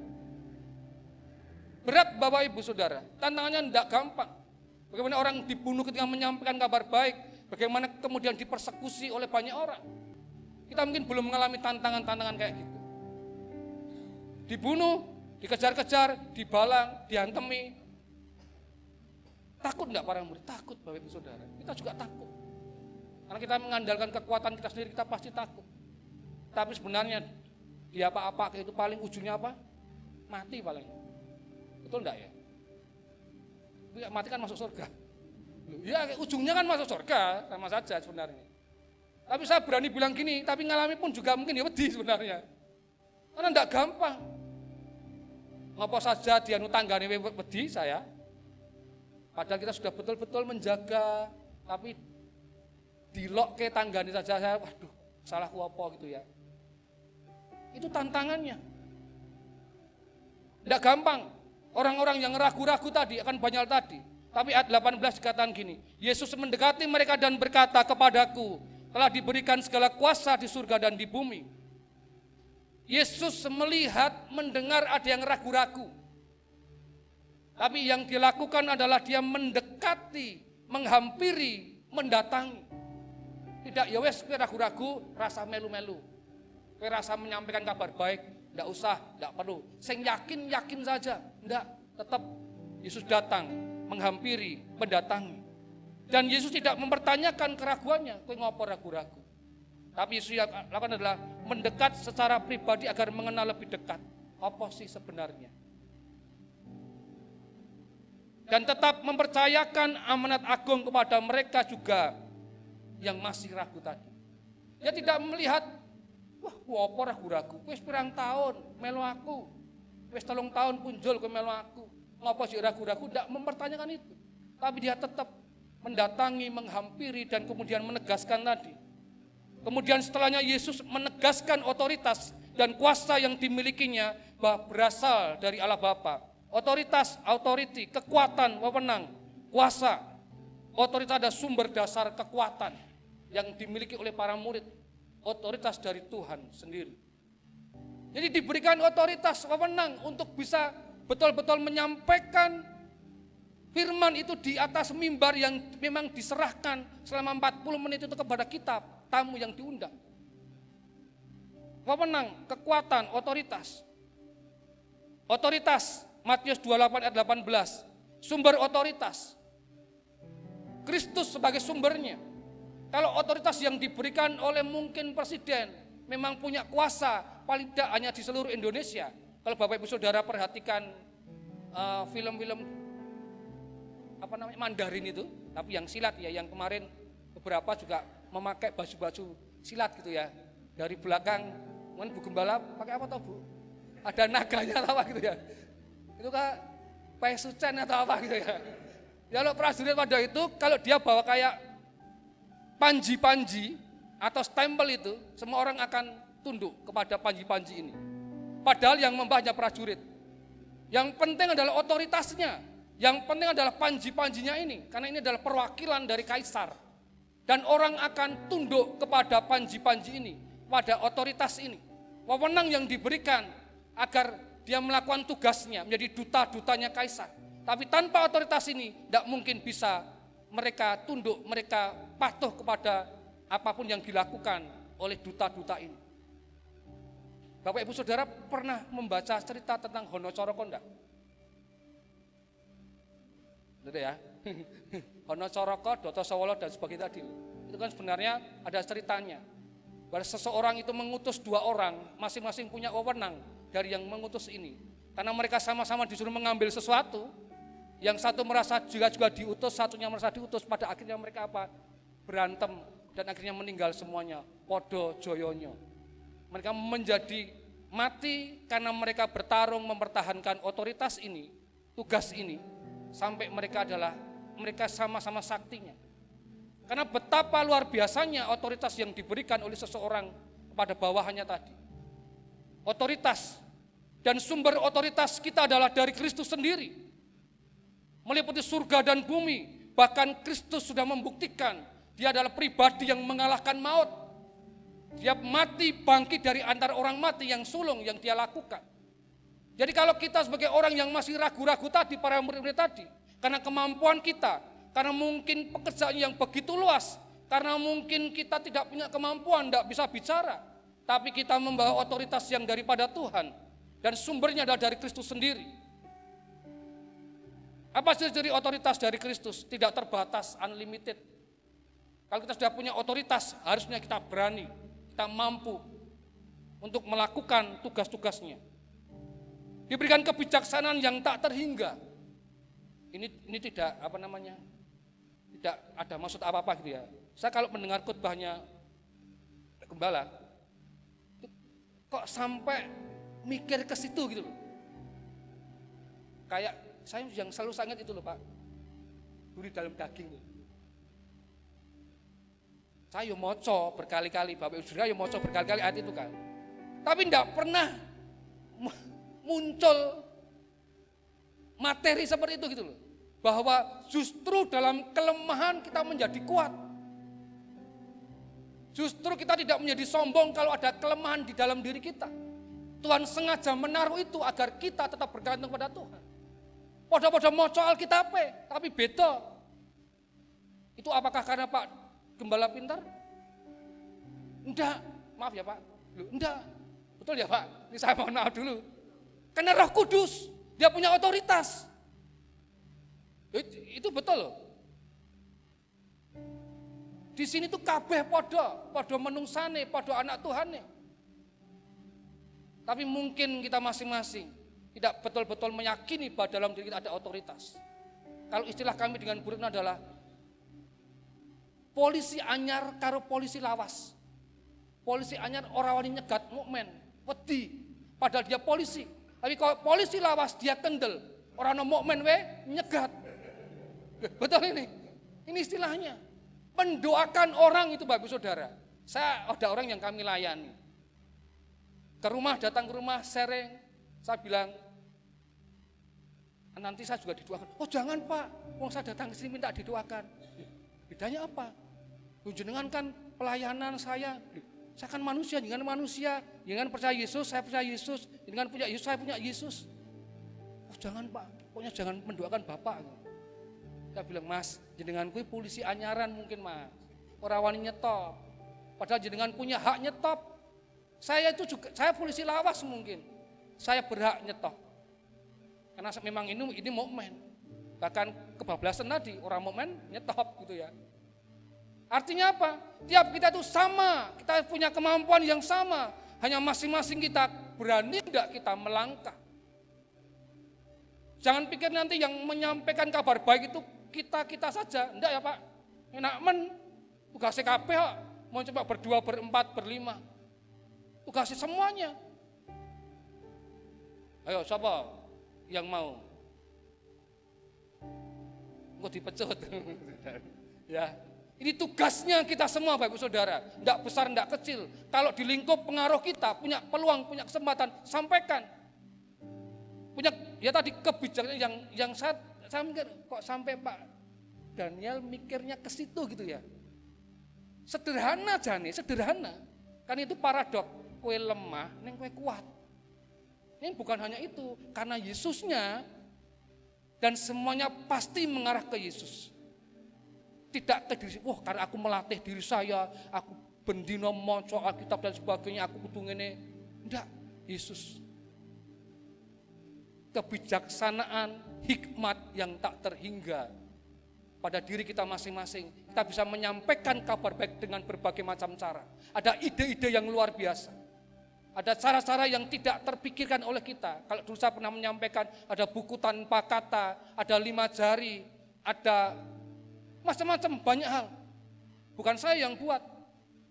Berat Bapak Ibu Saudara, tantangannya tidak gampang. Bagaimana orang dibunuh ketika menyampaikan kabar baik, bagaimana kemudian dipersekusi oleh banyak orang. Kita mungkin belum mengalami tantangan-tantangan kayak gitu. Dibunuh, dikejar-kejar, dibalang, diantemi. Takut enggak para murid? Takut Bapak Ibu Saudara. Kita juga takut. Karena kita mengandalkan kekuatan kita sendiri, kita pasti takut. Tapi sebenarnya di apa-apa itu paling ujungnya apa? Mati paling. Betul enggak ya? Mati kan masuk surga. Ya ujungnya kan masuk surga, sama saja sebenarnya. Tapi saya berani bilang gini, tapi ngalami pun juga mungkin ya wedi sebenarnya. Karena enggak gampang. Ngapa saja dia nutanggane wedi saya. Padahal kita sudah betul-betul menjaga, tapi dilok ke tanggane saja saya, waduh, salahku apa gitu ya. Itu tantangannya. Tidak gampang. Orang-orang yang ragu-ragu tadi akan banyak tadi. Tapi ayat 18 dikatakan gini, Yesus mendekati mereka dan berkata, kepadaku telah diberikan segala kuasa di surga dan di bumi. Yesus melihat, mendengar ada yang ragu-ragu. Tapi yang dilakukan adalah dia mendekati, menghampiri, mendatangi. Tidak, ya wes kowe ragu-ragu, rasa melu-melu. Kowe rasa menyampaikan kabar baik, tidak usah, tidak perlu. Sing yakin saja, tidak. Tetap Yesus datang, menghampiri, mendatangi. Dan Yesus tidak mempertanyakan keraguannya, kowe ngopo ragu-ragu. Tapi Yesus yang lakukan adalah mendekat secara pribadi agar mengenal lebih dekat. Apa sih sebenarnya? Dan tetap mempercayakan amanat agung kepada mereka juga yang masih ragu tadi. Dia tidak melihat, wah apa ragu-ragu, wis pirang tahun melu aku, wis 3 tahun punjul kowe melu aku, ngapa sih ragu-ragu, tidak mempertanyakan itu. Tapi dia tetap mendatangi, menghampiri dan kemudian menegaskan tadi. Kemudian setelahnya Yesus menegaskan otoritas dan kuasa yang dimilikinya bahwa berasal dari Allah Bapa. Otoritas, authority, kekuatan, wewenang, kuasa. Otoritas ada sumber dasar kekuatan yang dimiliki oleh para murid. Otoritas dari Tuhan sendiri. Jadi diberikan otoritas, wewenang untuk bisa betul-betul menyampaikan firman itu di atas mimbar yang memang diserahkan selama 40 menit itu kepada kita, tamu yang diundang. Wewenang, kekuatan, otoritas. Otoritas, Matius 28 ayat 18, sumber otoritas. Kristus sebagai sumbernya. Kalau otoritas yang diberikan oleh mungkin presiden, memang punya kuasa, paling tidak hanya di seluruh Indonesia. Kalau Bapak Ibu Saudara perhatikan film-film Mandarin itu, tapi yang silat ya, yang kemarin beberapa juga memakai baju-baju silat gitu ya. Dari belakang, mungkin Bu Gembala pakai apa toh Bu? Ada naganya atau apa gitu ya. Itu kan pesucen atau apa gitu ya. Kalau prajurit pada itu, kalau dia bawa kayak panji-panji atau stempel itu, semua orang akan tunduk kepada panji-panji ini. Padahal yang membahasnya prajurit. Yang penting adalah otoritasnya. Yang penting adalah panji-panjinya ini. Karena ini adalah perwakilan dari kaisar. Dan orang akan tunduk kepada panji-panji ini, pada otoritas ini. Wewenang yang diberikan agar dia melakukan tugasnya menjadi duta-dutanya kaisar. Tapi tanpa otoritas ini tidak mungkin bisa mereka tunduk, mereka patuh kepada apapun yang dilakukan oleh duta-duta ini. Bapak Ibu Saudara pernah membaca cerita tentang Honocoroko enggak? Betul ya? Honocoroko, Dotosowolo dan sebagainya tadi. Itu kan sebenarnya ada ceritanya. Bahwa seseorang itu mengutus dua orang, masing-masing punya wewenang dari yang mengutus ini. Karena mereka sama-sama disuruh mengambil sesuatu, yang satu merasa juga diutus, satunya merasa diutus, pada akhirnya mereka apa? Berantem dan akhirnya meninggal semuanya. Podo joyonyo. Mereka menjadi mati karena mereka bertarung mempertahankan otoritas ini, tugas ini, sampai mereka sama-sama saktinya. Karena betapa luar biasanya otoritas yang diberikan oleh seseorang kepada bawahannya tadi. Otoritas dan sumber otoritas kita adalah dari Kristus sendiri. Meliputi surga dan bumi, bahkan Kristus sudah membuktikan dia adalah pribadi yang mengalahkan maut. Dia mati bangkit dari antara orang mati yang sulung yang dia lakukan. Jadi kalau kita sebagai orang yang masih ragu-ragu tadi, para murid-murid tadi, karena kemampuan kita, karena mungkin pekerjaan yang begitu luas, karena mungkin kita tidak punya kemampuan, tidak bisa bicara, tapi kita membawa otoritas yang daripada Tuhan, dan sumbernya adalah dari Kristus sendiri. Apa sih dari otoritas dari Kristus? Tidak terbatas, unlimited. Kalau kita sudah punya otoritas, harusnya kita berani, kita mampu untuk melakukan tugas-tugasnya. Diberikan kebijaksanaan yang tak terhingga. Ini tidak tidak ada maksud apa-apa gitu ya. Saya kalau mendengar khotbahnya gembala, kok sampai mikir ke situ gitu loh. Kayak saya yang selalu sangat itu loh Pak, duri dalam daging loh. Saya yo moco berkali-kali, Bapak Ibu Saudara yo moco berkali-kali ayat itu kan. Tapi tidak pernah muncul materi seperti itu gitu loh. Bahwa justru dalam kelemahan kita menjadi kuat. Justru kita tidak menjadi sombong kalau ada kelemahan di dalam diri kita. Tuhan sengaja menaruh itu agar kita tetap bergantung pada Tuhan. Pada moco Alkitab, tapi beda. Itu apakah karena Pak Gembala pintar? Enggak, maaf ya Pak. Enggak, betul ya Pak? Ini saya mohon maaf dulu. Karena Roh Kudus, dia punya otoritas. Itu betul loh. Di sini tuh kabeh podo menungsane, podo anak Tuhane. Tapi mungkin kita masing-masing tidak betul-betul meyakini bahwa dalam diri kita ada otoritas. Kalau istilah kami dengan buruknya adalah polisi anyar karo polisi lawas. Polisi anyar ora wani nyegat mukmen, wedi. Padahal dia polisi. Tapi kalau polisi lawas dia kendel. Orang no mukmen nyegat. Betul ini. Ini istilahnya. Mendoakan orang itu Bapak Saudara. Saya ada orang yang kami layani. Datang ke rumah sharing. Saya bilang, nanti saya juga didoakan. Oh jangan Pak, wong saya datang ke sini minta didoakan. Bedanya apa? Jenengan kan pelayanan saya kan manusia, jangan manusia, jangan percaya Yesus, saya percaya Yesus, jangan punya Yesus, saya punya Yesus. Oh jangan Pak, pokoknya jangan mendoakan Bapak. Saya bilang, Mas, jenengan kuwi polisi anyaran mungkin Mas, ora wani nyetop. Padahal jenengan punya hak nyetop. Saya itu juga, saya polisi lawas mungkin, saya berhak nyetop. Karena memang ini mukmin. Bahkan kebablasan tadi, orang mukmin nyetop gitu ya. Artinya apa? Tiap kita itu sama, kita punya kemampuan yang sama. Hanya masing-masing kita berani tidak kita melangkah. Jangan pikir nanti yang menyampaikan kabar baik itu kita saja. Enggak ya Pak, enak tugasnya kabeh kok. Mau coba berdua, berempat, berlima. Tugasnya semuanya. Ayo siapa yang mau? Engko dipecut. Ya. Ini tugasnya kita semua Bapak Ibu Saudara, tidak besar, tidak kecil. Kalau di lingkup pengaruh kita punya peluang, punya kesempatan, sampaikan. Punya ya tadi kebijakan yang saya mikir kok sampai Pak Daniel mikirnya ke situ gitu ya. Sederhana jane, sederhana. Kan itu paradok, kue lemah, neng kue kuat. Ini bukan hanya itu, karena Yesusnya dan semuanya pasti mengarah ke Yesus. Tidak ke diri, wah karena aku melatih diri saya, aku bendino maca Alkitab dan sebagainya, aku kudu ngene. Enggak, Yesus. Kebijaksanaan, hikmat yang tak terhingga pada diri kita masing-masing. Kita bisa menyampaikan kabar baik dengan berbagai macam cara. Ada ide-ide yang luar biasa. Ada cara-cara yang tidak terpikirkan oleh kita. Kalau dulu saya pernah menyampaikan, ada buku tanpa kata, ada 5 jari, ada macam-macam banyak hal. Bukan saya yang buat,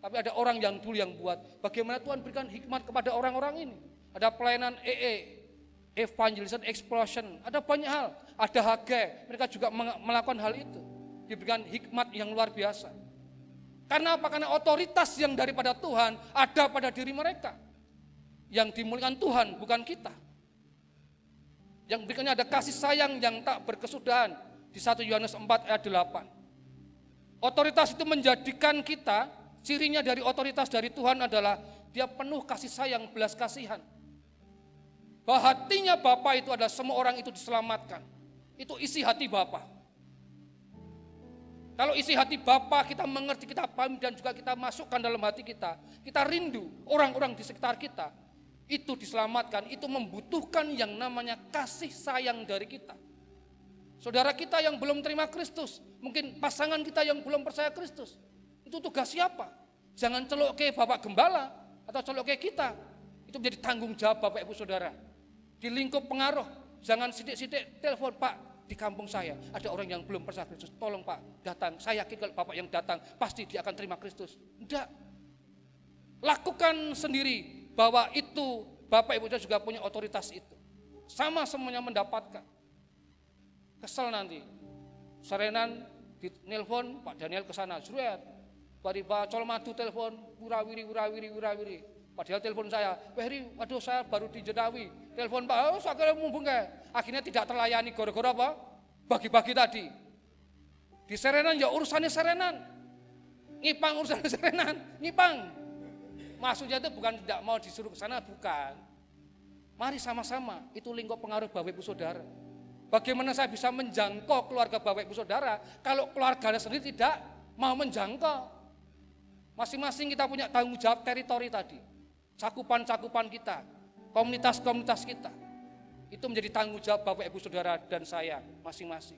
tapi ada orang yang dulu yang buat. Bagaimana Tuhan berikan hikmat kepada orang-orang ini. Ada pelayanan Evangelism Explosion, ada banyak hal. Ada Hagai, mereka juga melakukan hal itu. Diberikan hikmat yang luar biasa. Karena apa? Karena otoritas yang daripada Tuhan ada pada diri mereka. Yang dimuliakan Tuhan, bukan kita. Yang berikutnya ada kasih sayang yang tak berkesudahan. Di 1 Yohanes 4 ayat 8. Otoritas itu menjadikan kita, cirinya dari otoritas dari Tuhan adalah dia penuh kasih sayang, belas kasihan. Bahwa hatinya Bapa itu adalah semua orang itu diselamatkan. Itu isi hati Bapa. Kalau isi hati Bapa kita mengerti, kita paham dan juga kita masukkan dalam hati kita. Kita rindu orang-orang di sekitar kita. Itu diselamatkan, itu membutuhkan yang namanya kasih sayang dari kita. Saudara kita yang belum terima Kristus, mungkin pasangan kita yang belum percaya Kristus, itu tugas siapa? Jangan celok ke Bapak Gembala atau celok ke kita. Itu menjadi tanggung jawab Bapak Ibu Saudara. Di lingkup pengaruh, jangan sidik-sidik telepon, Pak, di kampung saya ada orang yang belum percaya Kristus, tolong Pak datang. Saya yakin kalau Bapak yang datang pasti dia akan terima Kristus. Tidak. Lakukan sendiri bahwa itu Bapak Ibu Saudara juga punya otoritas itu. Sama semuanya mendapatkan. Kesel nanti, serenan di nelpon Pak Daniel ke sana, jruet, bariba col madu telepon, wurawiri. Padahal telepon saya, Wehri, waduh saya baru di Jedawi, telepon Pak, oh saya kira mumpung kayak, akhirnya tidak terlayani gara-gara apa? Bagi-bagi tadi. Di serenan ya urusannya serenan, ngipang urusannya serenan, ngipang. Maksudnya itu bukan tidak mau disuruh ke sana, bukan. Mari sama-sama, itu lingkup pengaruh Bapak Ibu Saudara. Bagaimana saya bisa menjangkau keluarga Bapak Ibu Saudara kalau keluarganya sendiri tidak mau menjangkau. Masing-masing kita punya tanggung jawab teritori tadi. Cakupan-cakupan kita, komunitas-komunitas kita. Itu menjadi tanggung jawab Bapak Ibu Saudara dan saya masing-masing.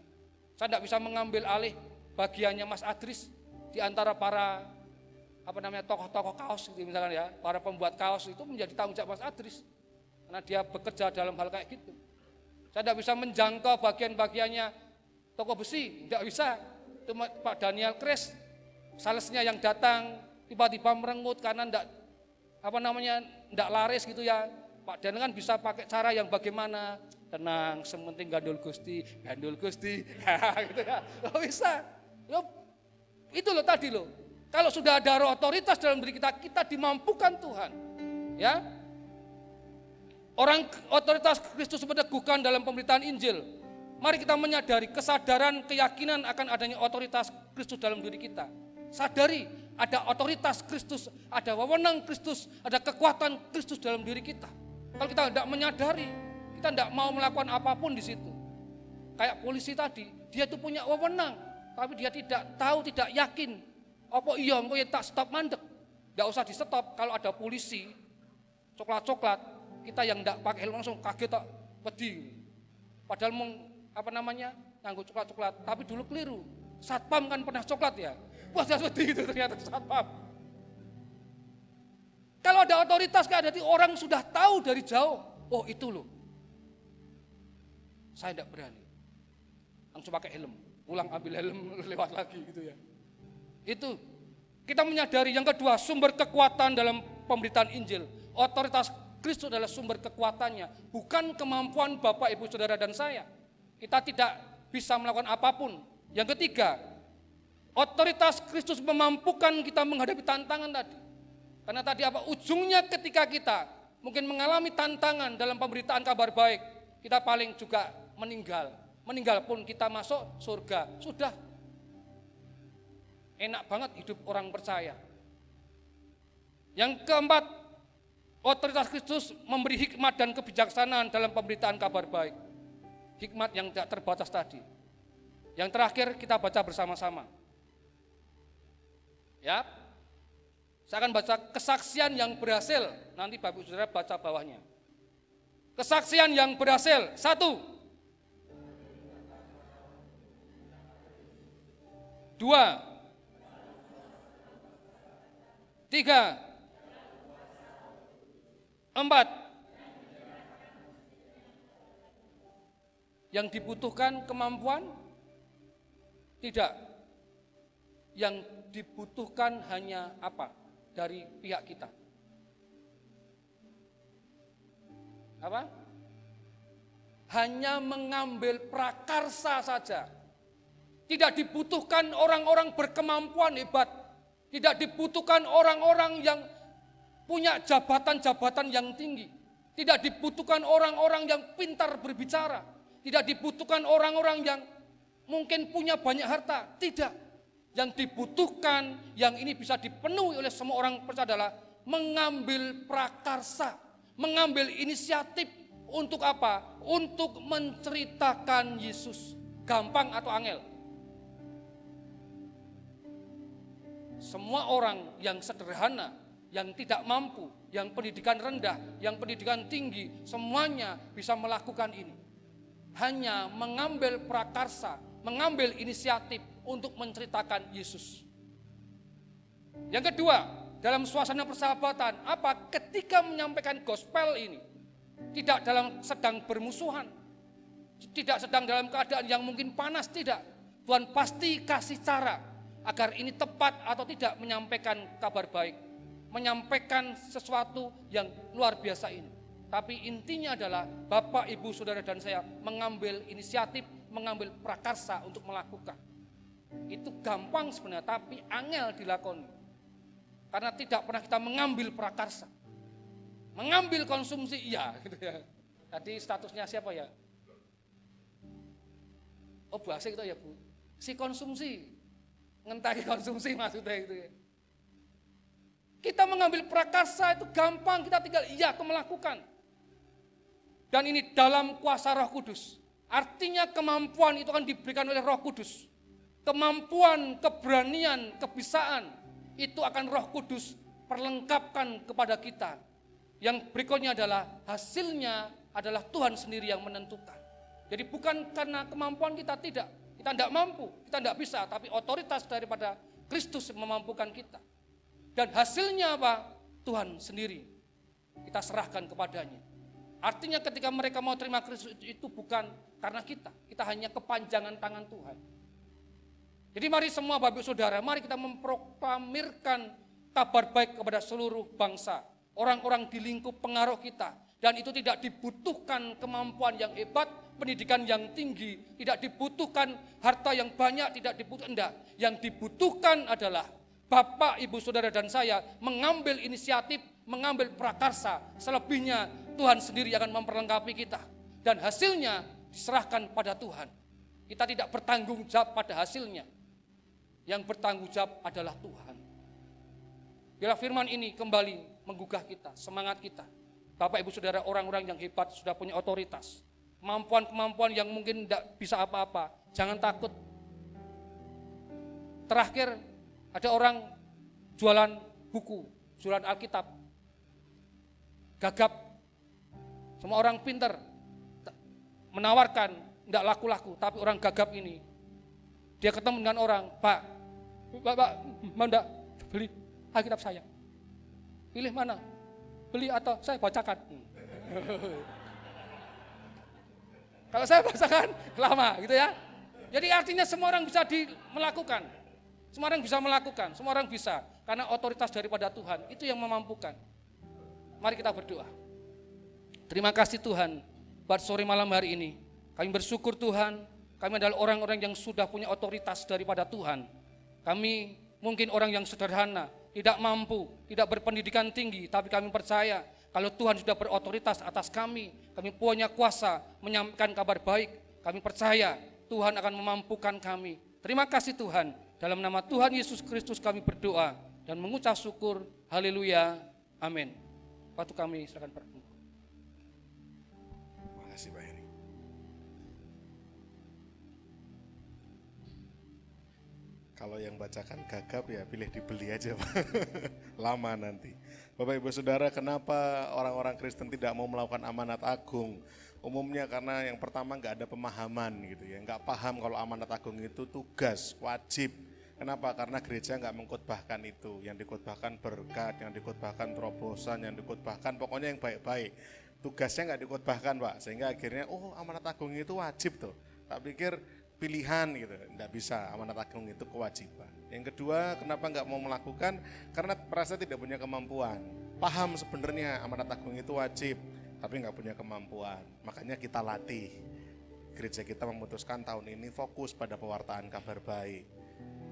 Saya tidak bisa mengambil alih bagiannya Mas Adris di antara para tokoh-tokoh kaos gitu misalkan ya, para pembuat kaos itu menjadi tanggung jawab Mas Adris. Karena dia bekerja dalam hal kayak gitu. Saya tidak bisa menjangkau bagian-bagiannya toko besi, tidak bisa. Itu Pak Daniel Kres, salesnya yang datang tiba-tiba merengut karena tidak laris gitu ya. Pak Daniel kan bisa pakai cara yang bagaimana? Tenang, sementing gandul Gusti, gitu ya. Tidak bisa. Itu loh tadi loh. Kalau sudah ada otoritas dalam diri kita, kita dimampukan Tuhan. Ya. Orang otoritas Kristus meneguhkan dalam pemberitaan Injil. Mari kita menyadari kesadaran, keyakinan akan adanya otoritas Kristus dalam diri kita. Sadari ada otoritas Kristus, ada wewenang Kristus, ada kekuatan Kristus dalam diri kita. Kalau kita tidak menyadari, kita tidak mau melakukan apapun di situ. Kayak polisi tadi, dia itu punya wewenang, tapi dia tidak tahu, tidak yakin. Apa iya engko yang tak stop mandek. Tidak usah di stop kalau ada polisi coklat-coklat. Kita yang tidak pakai helm langsung kaget tak pedih. Padahal nganggo coklat-coklat, tapi dulu keliru. Satpam kan pernah coklat ya. Wah, saya pedih itu ternyata satpam. Kalau ada otoritas kayak ada orang sudah tahu dari jauh, oh itu loh. Saya tidak berani. Langsung pakai helm, pulang ambil helm lewat lagi gitu ya. Itu kita menyadari yang kedua, sumber kekuatan dalam pemberitaan Injil. Otoritas Kristus adalah sumber kekuatannya, bukan kemampuan Bapak, Ibu, Saudara dan saya. Kita tidak bisa melakukan apapun. Yang ketiga, Otoritas Kristus memampukan kita menghadapi tantangan tadi. Karena tadi apa? Ujungnya ketika kita mungkin mengalami tantangan dalam pemberitaan kabar baik, kita paling juga meninggal. Meninggal pun kita masuk surga. Sudah. Enak banget hidup orang percaya. Yang keempat, otoritas Kristus memberi hikmat dan kebijaksanaan dalam pemberitaan kabar baik. Hikmat yang tidak terbatas tadi. Yang terakhir kita baca bersama-sama. Ya, saya akan baca kesaksian yang berhasil. Nanti Bapak Ibu Saudara baca bawahnya. Kesaksian yang berhasil. 1, 2, 3, 4. Yang dibutuhkan kemampuan? Tidak. Yang dibutuhkan hanya apa? Dari pihak kita. Apa? Hanya mengambil prakarsa saja. Tidak dibutuhkan orang-orang berkemampuan hebat. Tidak dibutuhkan orang-orang yang punya jabatan-jabatan yang tinggi. Tidak dibutuhkan orang-orang yang pintar berbicara. Tidak dibutuhkan orang-orang yang mungkin punya banyak harta. Tidak. Yang dibutuhkan, yang ini bisa dipenuhi oleh semua orang percaya adalah mengambil prakarsa, mengambil inisiatif untuk apa? Untuk menceritakan Yesus. Gampang atau angel? Semua orang yang sederhana, yang tidak mampu, yang pendidikan rendah, yang pendidikan tinggi, semuanya bisa melakukan ini. Hanya mengambil prakarsa, mengambil inisiatif untuk menceritakan Yesus. Yang kedua, dalam suasana persahabatan, apa? Ketika menyampaikan gospel ini, tidak dalam sedang bermusuhan, tidak sedang dalam keadaan yang mungkin panas, tidak. Tuhan pasti kasih cara agar ini tepat atau tidak menyampaikan kabar baik, menyampaikan sesuatu yang luar biasa ini. Tapi intinya adalah Bapak, Ibu, Saudara dan saya mengambil inisiatif, mengambil prakarsa untuk melakukan. Itu gampang sebenarnya, tapi angel dilakoni. Karena tidak pernah kita mengambil prakarsa. Mengambil konsumsi, iya. Gitu ya. Tadi statusnya siapa ya? Oh, bahasa itu ya Bu. Si konsumsi. Ngentari konsumsi maksudnya itu ya. Kita mengambil prakarsa itu gampang, kita tinggal iya melakukan. Dan ini dalam kuasa Roh Kudus. Artinya kemampuan itu akan diberikan oleh Roh Kudus. Kemampuan, keberanian, kebisaan itu akan Roh Kudus perlengkapkan kepada kita. Yang berikutnya adalah hasilnya adalah Tuhan sendiri yang menentukan. Jadi bukan karena kemampuan kita, tidak. Kita tidak mampu, kita tidak bisa, tapi otoritas daripada Kristus memampukan kita. Dan hasilnya apa? Tuhan sendiri. Kita serahkan kepadanya. Artinya ketika mereka mau terima Kristus itu bukan karena kita hanya kepanjangan tangan Tuhan. Jadi mari semua Bapak Ibu Saudara, mari kita memproklamirkan kabar baik kepada seluruh bangsa, orang-orang di lingkup pengaruh kita. Dan itu tidak dibutuhkan kemampuan yang hebat, pendidikan yang tinggi, tidak dibutuhkan harta yang banyak, tidak dibutuhkan, enggak. Yang dibutuhkan adalah Bapak, Ibu, Saudara dan saya mengambil inisiatif, mengambil prakarsa. Selebihnya Tuhan sendiri akan memperlengkapi kita. Dan hasilnya diserahkan pada Tuhan. Kita tidak bertanggung jawab pada hasilnya. Yang bertanggung jawab adalah Tuhan. Biarlah firman ini kembali menggugah kita, semangat kita. Bapak, Ibu, Saudara, orang-orang yang hebat sudah punya otoritas. Kemampuan-kemampuan yang mungkin tidak bisa apa-apa. Jangan takut. Terakhir, ada orang jualan buku, jualan Alkitab. Gagap. Semua orang pintar menawarkan, tidak laku-laku. Tapi orang gagap ini, dia ketemu dengan orang, Pak, mau enggak beli Alkitab saya? Pilih mana? Beli atau saya bacakan? Kalau saya bacakan, lama gitu ya. Jadi artinya semua orang bisa melakukan. Semua orang bisa melakukan, semua orang bisa. Karena otoritas daripada Tuhan, itu yang memampukan. Mari kita berdoa. Terima kasih Tuhan, buat sore malam hari ini. Kami bersyukur Tuhan, kami adalah orang-orang yang sudah punya otoritas daripada Tuhan. Kami mungkin orang yang sederhana, tidak mampu, tidak berpendidikan tinggi, tapi kami percaya kalau Tuhan sudah berotoritas atas kami punya kuasa menyampaikan kabar baik. Kami percaya Tuhan akan memampukan kami. Terima kasih Tuhan. Dalam nama Tuhan Yesus Kristus kami berdoa dan mengucap syukur. Haleluya. Amin. Waktu kami silakan berdoa. Terima kasih Pak Heri. Kalau yang bacakan gagap ya pilih dibeli aja Pak. Lama nanti. Bapak Ibu Saudara, kenapa orang-orang Kristen tidak mau melakukan amanat agung? Umumnya karena yang pertama nggak ada pemahaman gitu ya, nggak paham kalau amanat agung itu tugas, wajib. Kenapa? Karena gereja nggak mengkhotbahkan itu. Yang dikhotbahkan berkat, yang dikhotbahkan terobosan, yang dikhotbahkan pokoknya yang baik-baik. Tugasnya nggak dikhotbahkan Pak, sehingga akhirnya amanat agung itu wajib tuh. Tak pikir pilihan gitu, nggak bisa, amanat agung itu kewajiban. Yang kedua, kenapa nggak mau melakukan? Karena merasa tidak punya kemampuan. Paham sebenarnya amanat agung itu wajib, tapi nggak punya kemampuan. Makanya kita latih. Gereja kita memutuskan tahun ini fokus pada pewartaan kabar baik.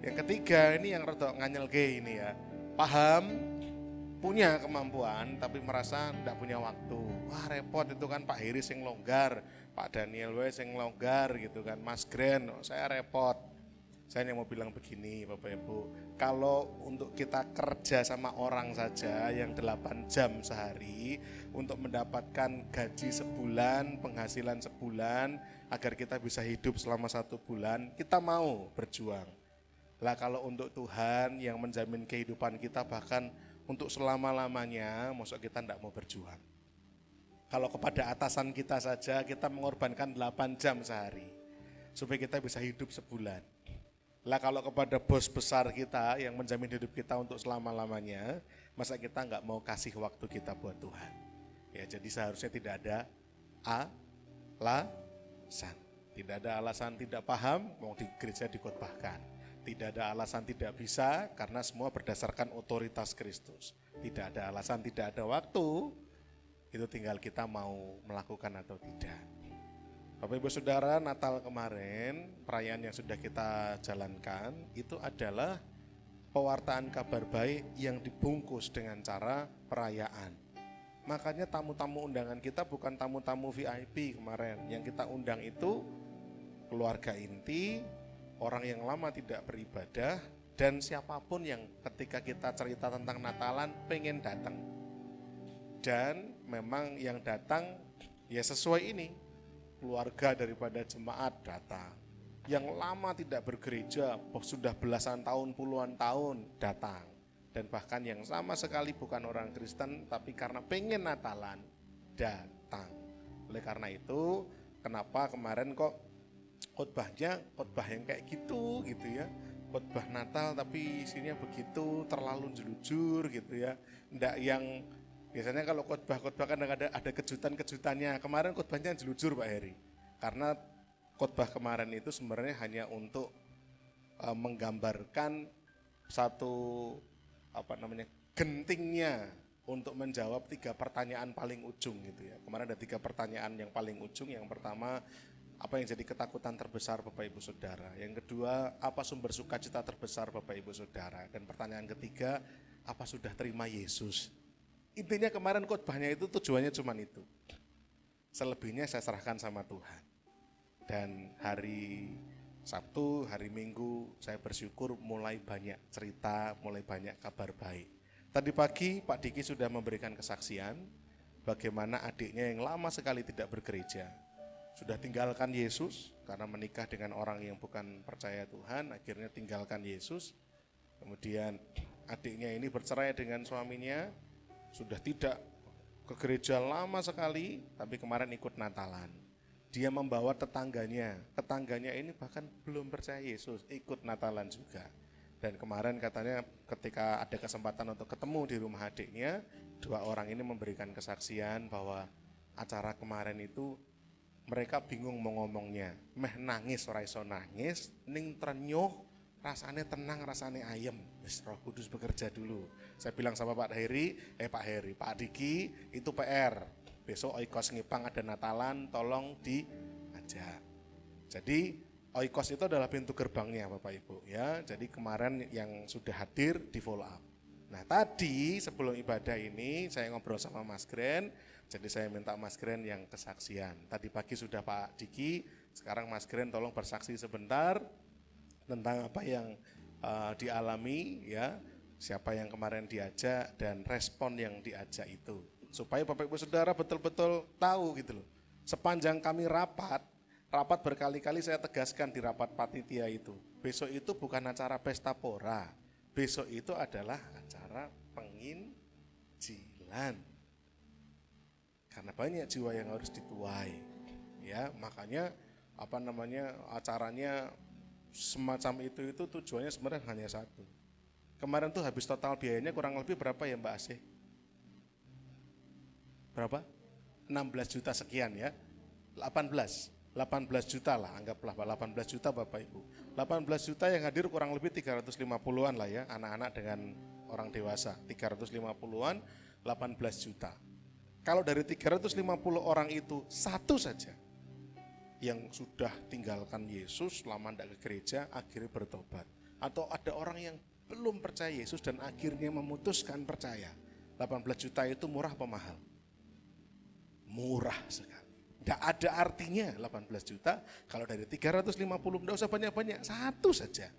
Yang ketiga, ini yang rada nganyelke ini ya. Paham, punya kemampuan, tapi merasa tidak punya waktu. Wah repot itu kan Pak Heri sing longgar, Pak Daniel sing longgar gitu kan, Mas Gren, saya repot. Saya hanya mau bilang begini Bapak Ibu, kalau untuk kita kerja sama orang saja yang 8 jam sehari untuk mendapatkan gaji sebulan, penghasilan sebulan, agar kita bisa hidup selama 1 bulan, kita mau berjuang. Lah kalau untuk Tuhan yang menjamin kehidupan kita bahkan untuk selama-lamanya, maksud kita tidak mau berjuang. Kalau kepada atasan kita saja kita mengorbankan 8 jam sehari supaya kita bisa hidup sebulan. Lah kalau kepada bos besar kita yang menjamin hidup kita untuk selama-lamanya, masa kita nggak mau kasih waktu kita buat Tuhan? Ya jadi seharusnya tidak ada alasan. Tidak ada alasan tidak paham, mau di gereja dikhotbahkan. Tidak ada alasan tidak bisa, karena semua berdasarkan otoritas Kristus. Tidak ada alasan tidak ada waktu, itu tinggal kita mau melakukan atau tidak. Bapak Ibu Saudara, Natal kemarin, perayaan yang sudah kita jalankan, itu adalah pewartaan kabar baik yang dibungkus dengan cara perayaan. Makanya tamu-tamu undangan kita bukan tamu-tamu VIP kemarin. Yang kita undang itu keluarga inti, orang yang lama tidak beribadah, dan siapapun yang ketika kita cerita tentang Natalan pengen datang. Dan memang yang datang ya sesuai ini, keluarga daripada jemaat datang. Yang lama tidak bergereja, sudah belasan tahun, puluhan tahun datang. Dan bahkan yang sama sekali bukan orang Kristen, tapi karena pengen Natalan, datang. Oleh karena itu, kenapa kemarin kok khotbahnya khotbah yang kayak gitu ya. Khotbah Natal tapi isinya begitu, terlalu jelujur gitu ya. Nggak yang biasanya kalau khotbah-khotbah kan ada kejutan-kejutannya. Kemarin khotbahnya jelujur Pak Heri. Karena khotbah kemarin itu sebenarnya hanya untuk menggambarkan satu gentingnya untuk menjawab 3 pertanyaan paling ujung gitu ya. Kemarin ada 3 pertanyaan yang paling ujung. Yang pertama, apa yang jadi ketakutan terbesar Bapak Ibu Saudara? Yang kedua, apa sumber sukacita terbesar Bapak Ibu Saudara? Dan pertanyaan ketiga, apa sudah terima Yesus? Intinya kemarin khotbahnya itu tujuannya cuma itu. Selebihnya saya serahkan sama Tuhan. Dan hari Sabtu, hari Minggu saya bersyukur mulai banyak cerita, mulai banyak kabar baik. Tadi pagi Pak Diki sudah memberikan kesaksian bagaimana adiknya yang lama sekali tidak bergereja sudah tinggalkan Yesus karena menikah dengan orang yang bukan percaya Tuhan, akhirnya tinggalkan Yesus. Kemudian adiknya ini bercerai dengan suaminya, sudah tidak ke gereja lama sekali, tapi kemarin ikut Natalan. Dia membawa tetangganya ini bahkan belum percaya Yesus, ikut Natalan juga. Dan kemarin katanya ketika ada kesempatan untuk ketemu di rumah adiknya, 2 orang ini memberikan kesaksian bahwa acara kemarin itu mereka bingung mau ngomongnya, meh nangis ora iso nangis, ning trenyuh rasanya tenang, rasanya ayem. Roh Kudus bekerja dulu. Saya bilang sama Pak Diki itu PR. Besok Oikos Ngipang ada Natalan, tolong diajak. Jadi Oikos itu adalah pintu gerbangnya Bapak Ibu ya. Jadi kemarin yang sudah hadir di follow up. Nah tadi sebelum ibadah ini saya ngobrol sama Mas Gren, jadi saya minta Mas Gren yang kesaksian. Tadi pagi sudah Pak Diki, sekarang Mas Gren tolong bersaksi sebentar tentang apa yang dialami ya, siapa yang kemarin diajak dan respon yang diajak itu. Supaya Bapak Ibu Saudara betul-betul tahu gitu loh. Sepanjang kami rapat berkali-kali saya tegaskan di rapat panitia itu. Besok itu bukan acara pesta pora. Besok itu adalah acara penginjilan. Karena banyak jiwa yang harus dituai. Ya, makanya acaranya semacam itu tujuannya sebenarnya hanya satu. Kemarin tuh habis total biayanya kurang lebih berapa ya Mbak Asih? Berapa? 16 juta sekian ya. 18 juta lah, anggaplah 18 juta Bapak Ibu. 18 juta yang hadir kurang lebih 350-an lah ya, anak-anak dengan orang dewasa. 350-an, 18 juta. Kalau dari 350 orang itu satu saja yang sudah tinggalkan Yesus, lama tidak ke gereja, akhirnya bertobat. Atau ada orang yang belum percaya Yesus dan akhirnya memutuskan percaya. 18 juta itu murah apa mahal? Murah sekali. Tidak ada artinya 18 juta kalau dari 350 tidak usah banyak-banyak, satu saja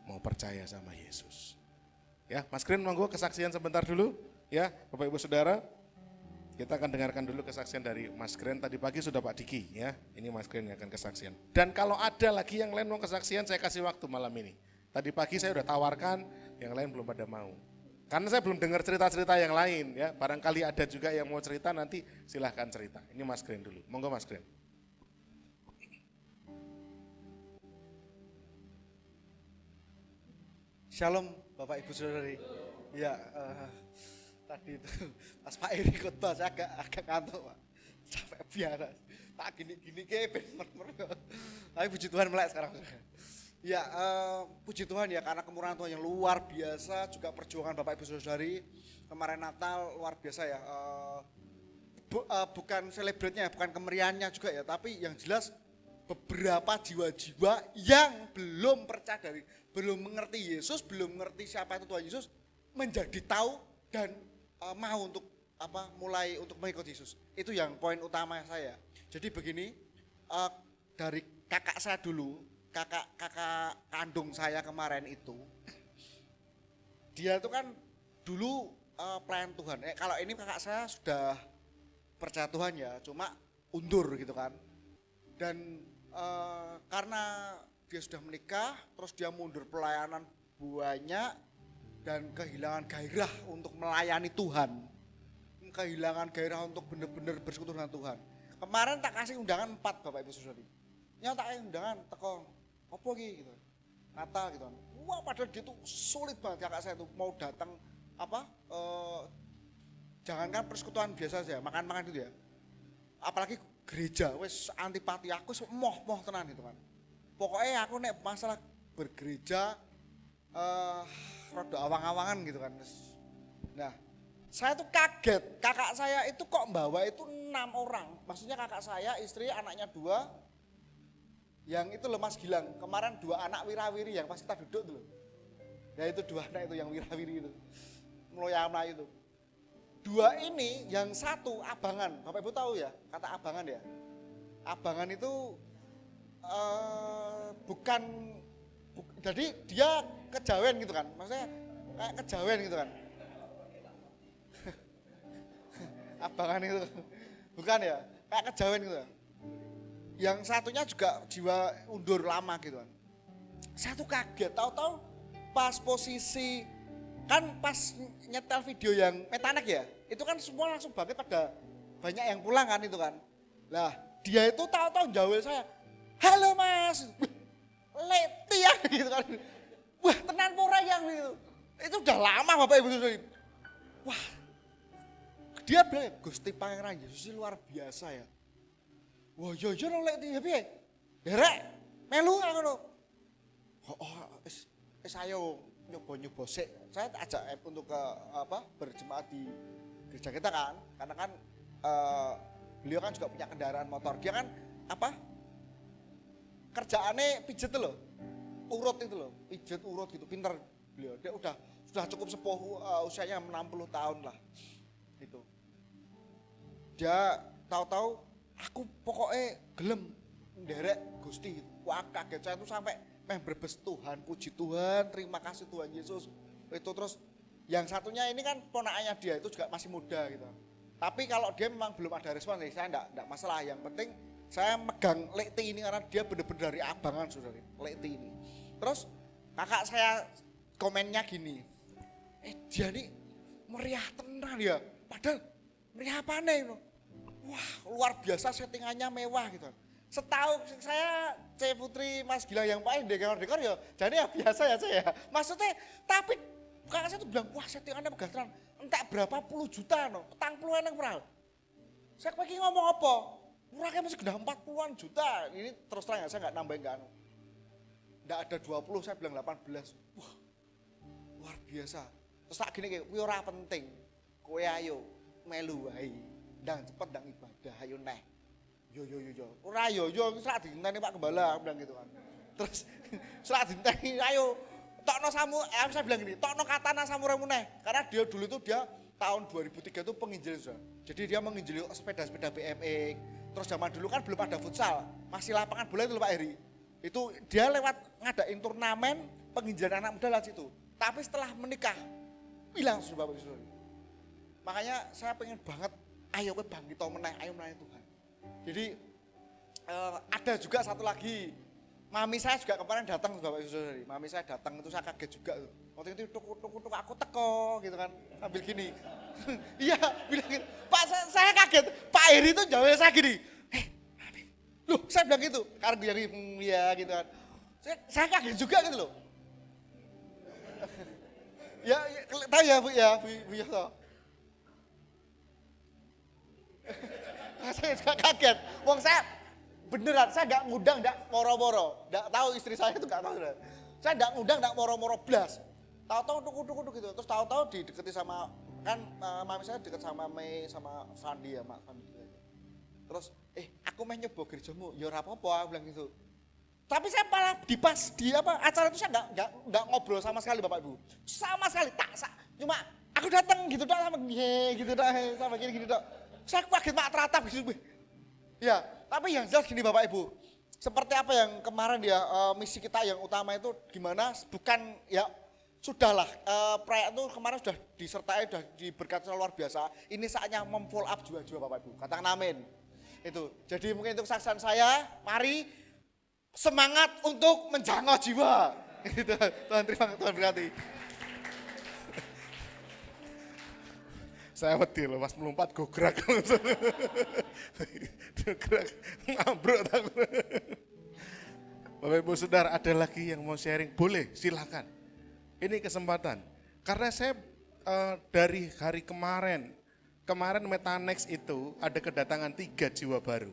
mau percaya sama Yesus. Ya, Mas Gren monggo kesaksian sebentar dulu ya, Bapak Ibu Saudara. Kita akan dengarkan dulu kesaksian dari Mas Gren. Tadi pagi sudah Pak Diki ya. Ini Mas Gren yang akan kesaksian. Dan kalau ada lagi yang lain mau kesaksian, saya kasih waktu malam ini. Tadi pagi saya sudah tawarkan, yang lain belum pada mau. Karena saya belum dengar cerita-cerita yang lain ya. Barangkali ada juga yang mau cerita, nanti silahkan cerita. Ini Mas Gren dulu. Monggo Mas Gren. Shalom Bapak Ibu Saudari. Ya, tadi itu pas Pak Eri khotbah saya agak ngantuk Pak. Capek biasa. Tak gini-gini ke bener-bener. Tapi puji Tuhan melek sekarang. Ya, puji Tuhan ya karena kemurahan Tuhan yang luar biasa, juga perjuangan Bapak Ibu Saudari kemarin Natal luar biasa ya. Bukan celebrate-nya, bukan kemeriahannya juga ya, tapi yang jelas beberapa jiwa-jiwa yang belum percaya belum mengerti Yesus, belum mengerti siapa itu Tuhan Yesus, menjadi tahu dan mau untuk mulai untuk mengikuti Yesus. Itu yang poin utama saya. Jadi begini, dari kakak saya dulu, kakak kandung saya kemarin itu, dia itu kan dulu pelayan Tuhan. Kalau ini kakak saya sudah percaya Tuhan ya, cuma undur gitu kan. Dan karena dia sudah menikah, terus dia mundur pelayanan banyak dan kehilangan gairah untuk melayani Tuhan, kehilangan gairah untuk benar-benar bersekutu dengan Tuhan. Kemarin tak kasih undangan 4 Bapak Ibu Saudari. Yang tak kasih undangan teko apa gitu. Natal gitu kan. Wah, padahal dia tuh sulit banget kakak saya tuh mau datang jangankan persekutuan biasa saja, makan-makan itu ya. Apalagi gereja, wes antipati aku moh tenan gitu kan. Pokoknya aku nek masalah bergereja rada awang-awangan gitu kan. Nah, saya tuh kaget, kakak saya itu kok bawa itu 6 orang. Maksudnya kakak saya, istri, anaknya 2. Yang itu Mas Gilang, kemarin 2 anak wirawiri yang pas kita duduk tuh. Ya itu 2 anak itu yang wirawiri itu. Meloyamlah itu. 2 ini, yang 1 abangan. Bapak Ibu tahu ya, kata abangan ya. Abangan itu jadi dia kejawen gitu kan. Maksudnya kayak kejawen gitu kan. Abangan itu bukan ya, kayak kejawen gitu kan. Yang satunya juga jiwa undur lama gitu kan. Satu kaget, tahu-tahu pas posisi kan pas nyetel video yang metanek ya, itu kan semua langsung bangkit pada banyak yang pulang kan itu kan. Lah dia itu tahu-tahu jawel saya, halo mas, leti ya gitu kan. Wah tenan pora yang gitu. Itu udah lama Bapak Ibu Saudari. Wah dia bilang Gusti Pangeran Yesus ini luar biasa ya. Wah iya leti ya piye? Derek melu ngono. Ayo nyoba sik. Saya ajak untuk ke berjemaat di gereja kita kan. Karena kan beliau kan juga punya kendaraan motor. Dia kan kerjaannya pijet loh, urut itu loh, pijet urut gitu, pinter beliau. Dia sudah cukup sepuh, usianya 60 tahun lah, itu. Dia tahu-tahu aku pokoknya gelem nderek Gusti gitu. Wah kaget saya tuh sampai berbes Tuhan, puji Tuhan, terima kasih Tuhan Yesus. Itu terus yang satunya ini kan ponakannya dia itu juga masih muda gitu. Tapi kalau dia memang belum ada respon, saya enggak masalah. Yang penting saya megang Lekti ini karena dia benar-benar dari abangan saudara, Lekti ini. Terus kakak saya komennya gini, dia nih meriah tenang ya, padahal meriah apa nih? Wah luar biasa settingannya mewah gitu. Setahu saya C Putri Mas Gilang yang paling dekor ya, jadi ya biasa ya saya. Maksudnya tapi kakak saya tuh bilang wah settingannya megah tenan. Entek berapa puluh juta no, petang puluhan yang pernah. Saya pengen ngomong apa? Murahnya masih gede 40-an juta. Ini terus terang ya saya nggak nambahin kan. Nggak ada 20, saya bilang 18. Wah luar biasa. Terus tak gini kayak, wih ora penting. Kowe ayo melu wae. Ndang cepet ndang ibadah ayo neh. Yo. Ora yo serak dinteni Pak Gembala, aku bilang gitu kan. Terus serak dinteni ayo tokno samu, saya bilang gini, tokno katana samuraimu neh. Karena dia dulu itu dia tahun 2003 itu penginjil sudah. Jadi dia menginjili sepeda-sepeda BMX. Terus zaman dulu kan belum ada futsal, masih lapangan bola itu Pak Heri. Itu dia lewat ngadain turnamen penginjilan anak muda lah situ. Tapi setelah menikah, hilang sudah Bapak Ibu. Makanya saya pengen banget, ayo ke bangkit meneh, ayo melayani Tuhan. Jadi ada juga satu lagi, mami saya juga kemarin datang Bapak Ibu Saudari. Mami saya datang itu saya kaget juga tuh. Waktu itu tuk aku teko gitu kan, ambil gini. Iya, bilang gitu. Pak saya kaget, Pak Heri itu jawabnya saya gini. Mami, loh saya bilang gitu, karena gue yang ya gitu kan. Saya kaget juga gitu loh. Ya, tahu ya Bu Yoso. Saya juga kaget. Wong saya beneran, saya nggak ngundang, nggak moro-moro. Nggak tahu istri saya itu nggak tahu. Saya nggak ngundang, nggak moro-moro blas. Tahu-tahu tuk gitu. Terus tahu-tahu dideketi sama kan mami saya deket sama Mei sama Fandi ya, Mak Fandi. Terus aku main nyoba gerejamu, ya ora apa-apa, bilang gitu. Tapi saya malah di acara itu saya nggak ngobrol sama sekali Bapak Ibu. Sama sekali cuma aku datang gitu dah sama gitu dah sama gini dah. Saya kaget mak teratap gitu. Ya, tapi yang jelas gini Bapak Ibu. Seperti apa yang kemarin ya misi kita yang utama itu gimana? Bukan ya sudahlah proyek itu kemarin sudah disertai sudah diberkati luar biasa. Ini saatnya memfollow up jiwa-jiwa Bapak Ibu. Katakan amin. Itu. Jadi mungkin untuk kesaksian saya, mari semangat untuk menjangkau jiwa. Tuhan terima kasih, Tuhan berkati. Saya wedi loh, pas melompat gograk. Gograk, ngambruk takut. Bapak Ibu Saudara, ada lagi yang mau sharing? Boleh, silakan. Ini kesempatan. Karena saya dari hari kemarin Metanex itu ada kedatangan 3 jiwa baru.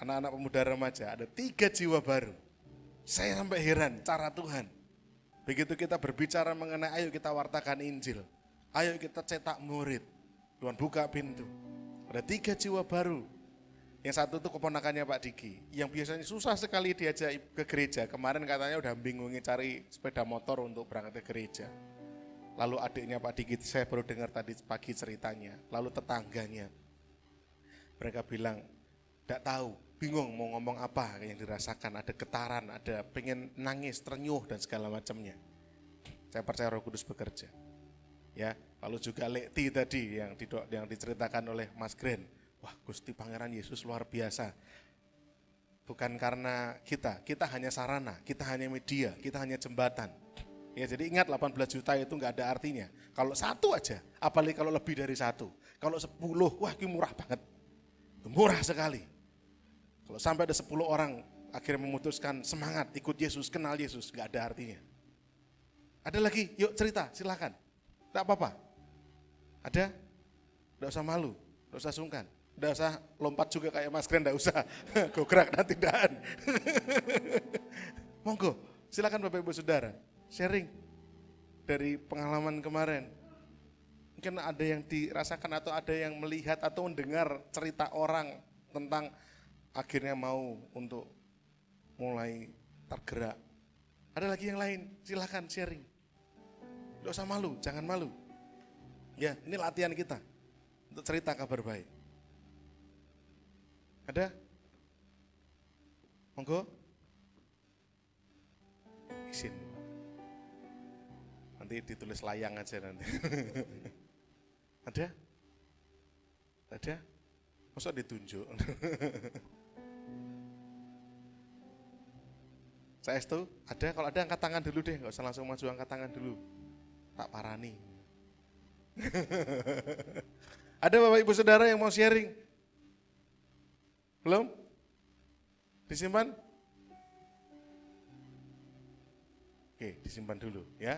Anak-anak pemuda remaja, ada 3 jiwa baru. Saya sampai heran cara Tuhan. Begitu kita berbicara mengenai ayo kita wartakan Injil, ayo kita cetak murid, Tuhan buka pintu. Ada 3 jiwa baru. Yang satu itu keponakannya Pak Diki, yang biasanya susah sekali diajak ke gereja. Kemarin katanya udah bingungi cari sepeda motor untuk berangkat ke gereja. Lalu adiknya Pak Diki, saya baru dengar tadi pagi ceritanya. Lalu tetangganya, mereka bilang, tidak tahu, bingung mau ngomong apa yang dirasakan, ada getaran, ada pengen nangis, ternyuh dan segala macamnya. Saya percaya Roh Kudus bekerja. Ya, lalu juga Lekti tadi yang diceritakan oleh Mas Gren. Wah, Gusti Pangeran Yesus luar biasa. Bukan karena kita hanya sarana, kita hanya media, kita hanya jembatan. Ya, jadi ingat 18 juta itu enggak ada artinya. Kalau 1 aja, apalagi kalau lebih dari 1. Kalau 10, wah ini murah banget. Murah sekali. Kalau sampai ada 10 orang akhirnya memutuskan semangat ikut Yesus, kenal Yesus, gak ada artinya. Ada lagi? Yuk cerita, silakan. Tidak apa-apa. Ada? Tidak usah malu, tidak usah sungkan. Tidak usah lompat juga kayak Mas Gren, tidak usah. Gograk nanti daan. Monggo, silakan Bapak Ibu Saudara, sharing dari pengalaman kemarin. Mungkin ada yang dirasakan atau ada yang melihat atau mendengar cerita orang tentang akhirnya mau untuk mulai tergerak. Ada lagi yang lain, silahkan sharing. Tidak usah malu, jangan malu. Ya, ini latihan kita untuk cerita kabar baik. Ada? Monggo. Izin. Nanti ditulis layang aja nanti. Ada? Ada? Masa ditunjuk? Saya itu ada, kalau ada angkat tangan dulu deh, nggak usah langsung maju, angkat tangan dulu. Tak parani. Ada Bapak Ibu Saudara yang mau sharing? Belum? Disimpan? Oke, disimpan dulu ya.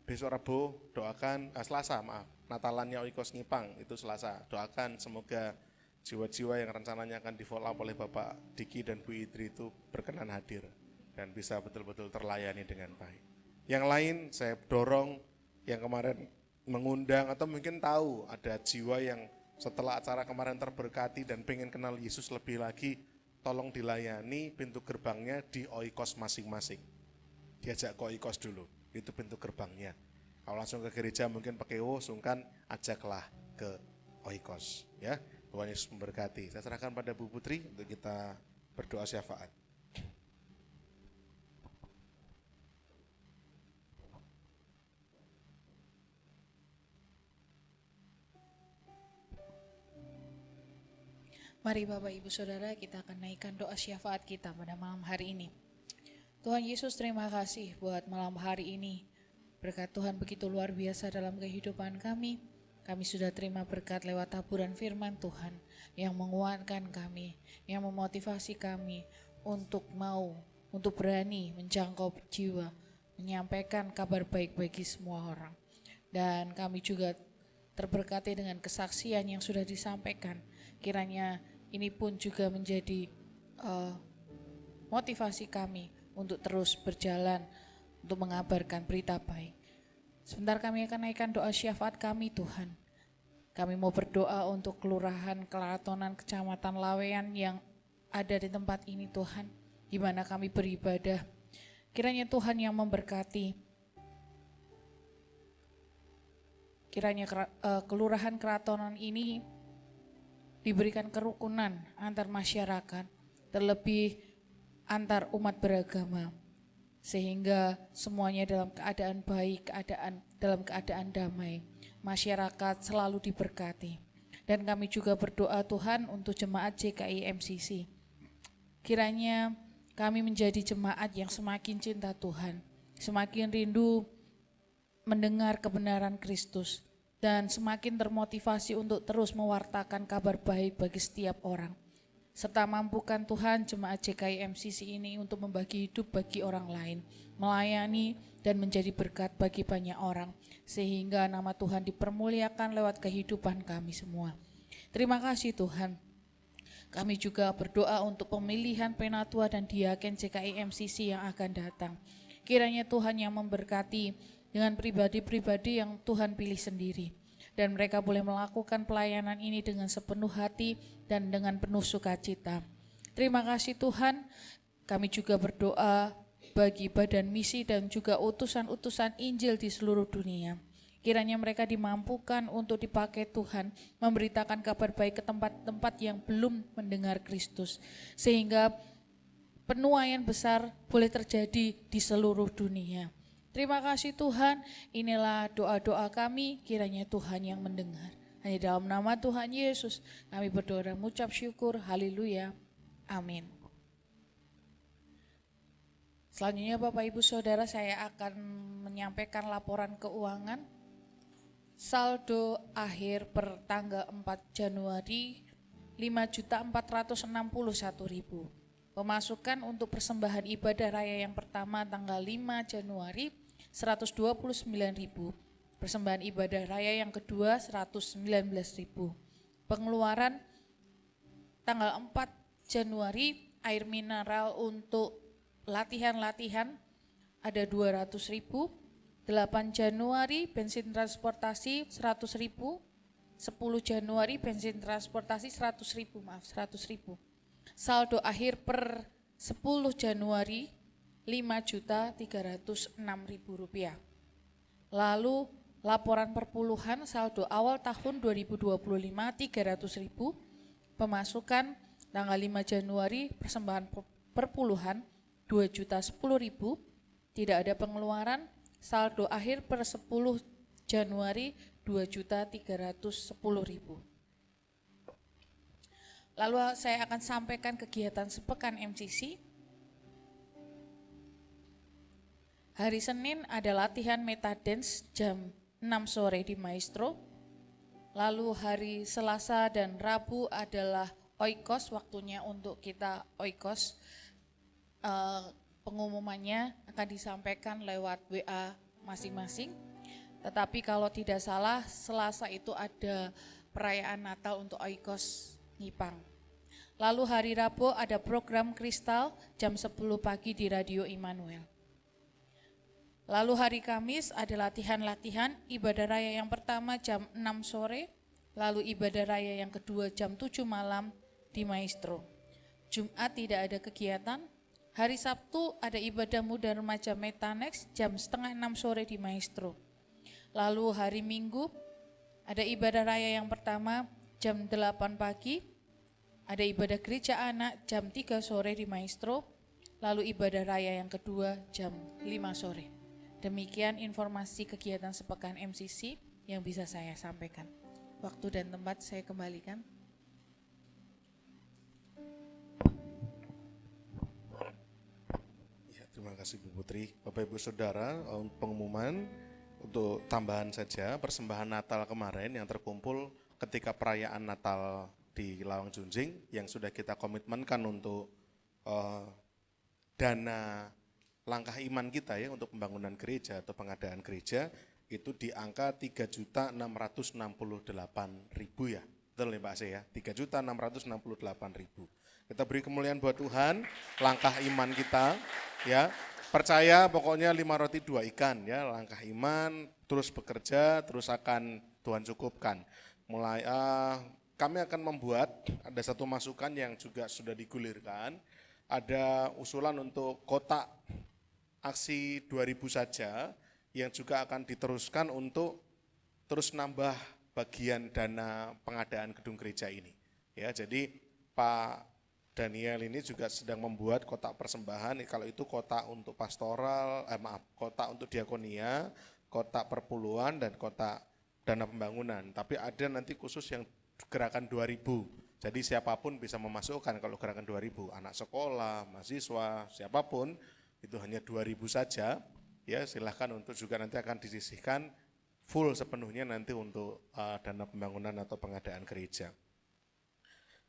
Besok Rabu doakan, Selasa maaf, Natalannya Oikos Ngipang itu Selasa. Doakan semoga jiwa-jiwa yang rencananya akan di-follow up oleh Bapak Diki dan Bu Idri itu berkenan hadir dan bisa betul-betul terlayani dengan baik. Yang lain saya dorong yang kemarin mengundang atau mungkin tahu ada jiwa yang setelah acara kemarin terberkati dan pengen kenal Yesus lebih lagi, tolong dilayani pintu gerbangnya di Oikos masing-masing. Diajak ke Oikos dulu, itu pintu gerbangnya. Kalau langsung ke gereja mungkin pakai sungkan, ajaklah ke Oikos ya. Tuhan Yesus memberkati. Saya serahkan pada Bu Putri untuk kita berdoa syafaat. Mari Bapak Ibu Saudara, kita akan naikkan doa syafaat kita pada malam hari ini. Tuhan Yesus, terima kasih buat malam hari ini. Berkat Tuhan begitu luar biasa dalam kehidupan kami. Kami sudah terima berkat lewat taburan firman Tuhan yang menguatkan kami, yang memotivasi kami untuk berani menjangkau jiwa, menyampaikan kabar baik bagi semua orang. Dan kami juga terberkati dengan kesaksian yang sudah disampaikan. Kiranya ini pun juga menjadi motivasi kami untuk terus berjalan untuk mengabarkan berita baik. Sebentar kami akan naikkan doa syafaat kami Tuhan. Kami mau berdoa untuk kelurahan Kelatonan Kecamatan Laweyan yang ada di tempat ini Tuhan, di mana kami beribadah. Kiranya Tuhan yang memberkati. Kiranya kelurahan Kelatonan ini diberikan kerukunan antar masyarakat, terlebih antar umat beragama, sehingga semuanya dalam keadaan baik, dalam keadaan damai, masyarakat selalu diberkati. Dan kami juga berdoa Tuhan untuk jemaat JKI MCC. Kiranya kami menjadi jemaat yang semakin cinta Tuhan, semakin rindu mendengar kebenaran Kristus, dan semakin termotivasi untuk terus mewartakan kabar baik bagi setiap orang. Serta mampukan Tuhan jemaat JKI MCC ini untuk membagi hidup bagi orang lain, melayani dan menjadi berkat bagi banyak orang, sehingga nama Tuhan dipermuliakan lewat kehidupan kami semua. Terima kasih Tuhan. Kami juga berdoa untuk pemilihan penatua dan diaken JKI MCC yang akan datang. Kiranya Tuhan yang memberkati dengan pribadi-pribadi yang Tuhan pilih sendiri, dan mereka boleh melakukan pelayanan ini dengan sepenuh hati dan dengan penuh sukacita. Terima kasih Tuhan. Kami juga berdoa bagi badan misi dan juga utusan-utusan Injil di seluruh dunia. Kiranya mereka dimampukan untuk dipakai Tuhan memberitakan kabar baik ke tempat-tempat yang belum mendengar Kristus, sehingga penuaian besar boleh terjadi di seluruh dunia. Terima kasih Tuhan, inilah doa-doa kami, kiranya Tuhan yang mendengar. Hanya dalam nama Tuhan Yesus kami berdoa dan mengucap syukur, haleluya, amin. Selanjutnya Bapak Ibu Saudara, saya akan menyampaikan laporan keuangan. Saldo akhir per tanggal 4 Januari 5.461.000. Pemasukan untuk persembahan ibadah raya yang pertama tanggal 5 Januari 129.000. Persembahan ibadah raya yang kedua 119.000. Pengeluaran tanggal 4 Januari air mineral untuk latihan-latihan ada 200.000. 8 Januari bensin transportasi 100.000. Januari bensin transportasi 100.000, maaf 100.000. Saldo akhir per 10 Januari Rp5.306.000. Lalu laporan perpuluhan saldo awal tahun 2025 300.000, pemasukan tanggal 5 Januari persembahan perpuluhan 2.010.000, tidak ada pengeluaran, saldo akhir per 10 Januari 2.310.000. Lalu saya akan sampaikan kegiatan sepekan MCC. Hari Senin ada latihan metadance jam 6 sore di Maestro. Lalu hari Selasa dan Rabu adalah oikos, waktunya untuk kita oikos. Pengumumannya akan disampaikan lewat WA masing-masing. Tetapi kalau tidak salah, Selasa itu ada perayaan Natal untuk oikos Ngipang. Lalu hari Rabu ada program Kristal jam 10 pagi di Radio Immanuel. Lalu hari Kamis ada latihan-latihan, ibadah raya yang pertama jam 6 sore, lalu ibadah raya yang kedua jam 7 malam di Maestro. Jumat tidak ada kegiatan, hari Sabtu ada ibadah muda remaja Metanex jam setengah 6 sore di Maestro. Lalu hari Minggu ada ibadah raya yang pertama jam 8 pagi, ada ibadah gereja anak jam 3 sore di Maestro, lalu ibadah raya yang kedua jam 5 sore. Demikian informasi kegiatan sepekan MCC yang bisa saya sampaikan. Waktu dan tempat saya kembalikan. Ya, terima kasih Bu Putri. Bapak Ibu Saudara, pengumuman untuk tambahan saja, persembahan Natal kemarin yang terkumpul ketika perayaan Natal di Lawang Junjing yang sudah kita komitmenkan untuk dana langkah iman kita ya untuk pembangunan gereja atau pengadaan gereja itu di angka 3.668.000 ya. Betul ya Pak Ase ya, 3.668.000. Kita beri kemuliaan buat Tuhan, langkah iman kita ya. Percaya pokoknya 5 roti 2 ikan ya, langkah iman, terus bekerja, terus akan Tuhan cukupkan. Mulai kami akan membuat, ada satu masukan yang juga sudah digulirkan, ada usulan untuk kotak aksi 2000 saja yang juga akan diteruskan untuk terus nambah bagian dana pengadaan gedung gereja ini. Ya, jadi Pak Daniel ini juga sedang membuat kotak persembahan, kalau itu kotak untuk pastoral, kotak untuk diakonia, kotak perpuluhan dan kotak dana pembangunan. Tapi ada nanti khusus yang gerakan 2000. Jadi siapapun bisa memasukkan kalau gerakan 2000, anak sekolah, mahasiswa, siapapun itu hanya 2000 saja. Ya, silahkan untuk juga nanti akan disisihkan full sepenuhnya nanti untuk dana pembangunan atau pengadaan gereja.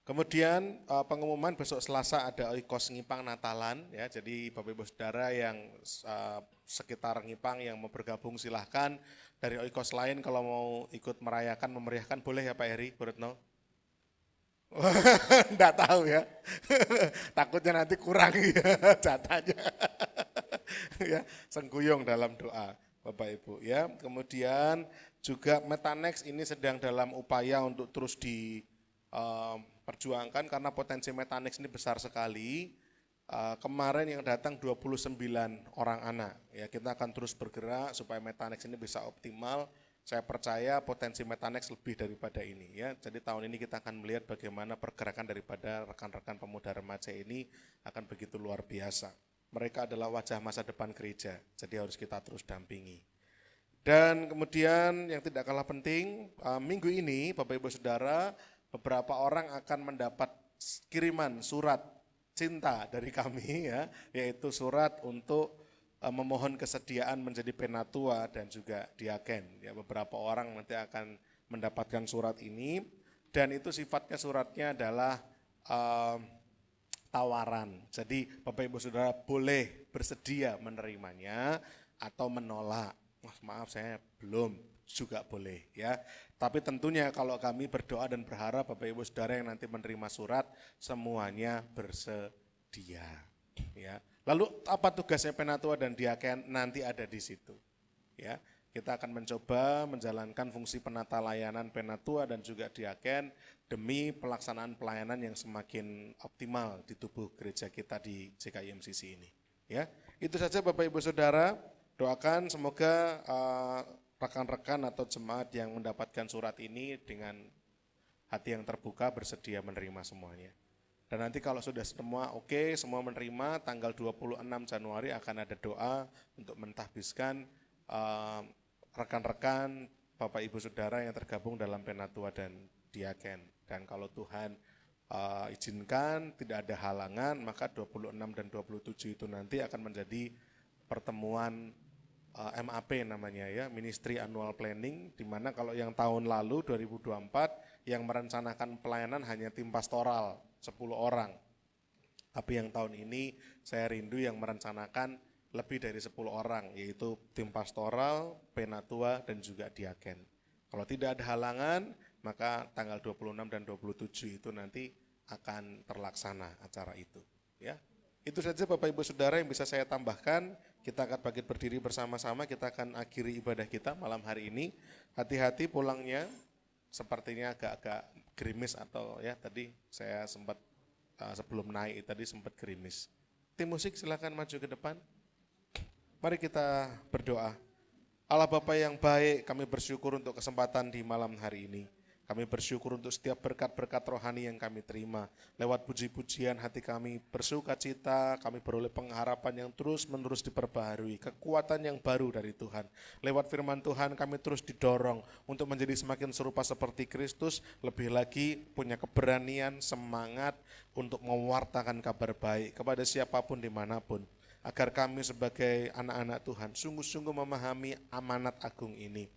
Kemudian pengumuman besok Selasa ada oikos Ngipang Natalan ya. Jadi Bapak Ibu Saudara yang sekitar Ngipang yang mau bergabung silahkan. Dari oikos lain kalau mau ikut merayakan, memeriahkan boleh ya Pak Heri, Bu Retno? Enggak tahu ya. Takutnya nanti kurang ya jatahnya. Ya, sengguyung dalam doa Bapak Ibu ya. Kemudian juga Metanex ini sedang dalam upaya untuk terus diperjuangkan karena potensi Metanex ini besar sekali. Kemarin yang datang 29 orang anak. Ya, kita akan terus bergerak supaya Metanex ini bisa optimal. Saya percaya potensi Metanex lebih daripada ini ya. Jadi tahun ini kita akan melihat bagaimana pergerakan daripada rekan-rekan pemuda remaja ini akan begitu luar biasa. Mereka adalah wajah masa depan gereja, jadi harus kita terus dampingi. Dan kemudian yang tidak kalah penting, minggu ini Bapak Ibu Saudara, beberapa orang akan mendapat kiriman surat cinta dari kami ya, yaitu surat untuk memohon kesediaan menjadi penatua dan juga diaken. Ya, beberapa orang nanti akan mendapatkan surat ini dan itu sifatnya suratnya adalah tawaran. Jadi Bapak Ibu Saudara boleh bersedia menerimanya atau menolak. Maaf saya belum, juga boleh ya. Tapi tentunya kalau kami berdoa dan berharap Bapak Ibu Saudara yang nanti menerima surat semuanya bersedia ya. Lalu apa tugasnya penatua dan diaken nanti ada di situ ya. Kita akan mencoba menjalankan fungsi penata layanan penatua dan juga diaken demi pelaksanaan pelayanan yang semakin optimal di tubuh gereja kita di GKI MCC ini. Ya, itu saja Bapak Ibu Saudara. Doakan semoga rekan-rekan atau jemaat yang mendapatkan surat ini dengan hati yang terbuka bersedia menerima semuanya. Dan nanti kalau sudah semua oke, semua menerima, tanggal 26 Januari akan ada doa untuk mentahbiskan rekan-rekan Bapak Ibu Saudara yang tergabung dalam penatua dan diaken. Dan kalau Tuhan izinkan tidak ada halangan, maka 26 dan 27 itu nanti akan menjadi pertemuan MAP namanya ya, Ministry Annual Planning, di mana kalau yang tahun lalu 2024 yang merencanakan pelayanan hanya tim pastoral 10 orang. Tapi yang tahun ini saya rindu yang merencanakan lebih dari 10 orang, yaitu tim pastoral, penatua, dan juga diaken. Kalau tidak ada halangan, maka tanggal 26 dan 27 itu nanti akan terlaksana acara itu. Ya, itu saja Bapak Ibu Saudara yang bisa saya tambahkan. Kita akan bangkit berdiri bersama-sama, kita akan akhiri ibadah kita malam hari ini. Hati-hati pulangnya, sepertinya agak-agak gerimis atau ya tadi saya sempat sebelum naik tadi sempat gerimis. Tim musik silakan maju ke depan. Mari kita berdoa. Allah Bapa yang baik, kami bersyukur untuk kesempatan di malam hari ini. Kami bersyukur untuk setiap berkat-berkat rohani yang kami terima. Lewat puji-pujian hati kami bersuka cita, kami beroleh pengharapan yang terus-menerus diperbaharui, kekuatan yang baru dari Tuhan. Lewat firman Tuhan kami terus didorong untuk menjadi semakin serupa seperti Kristus, lebih lagi punya keberanian, semangat untuk mewartakan kabar baik kepada siapapun dimanapun. Agar kami sebagai anak-anak Tuhan sungguh-sungguh memahami amanat agung ini.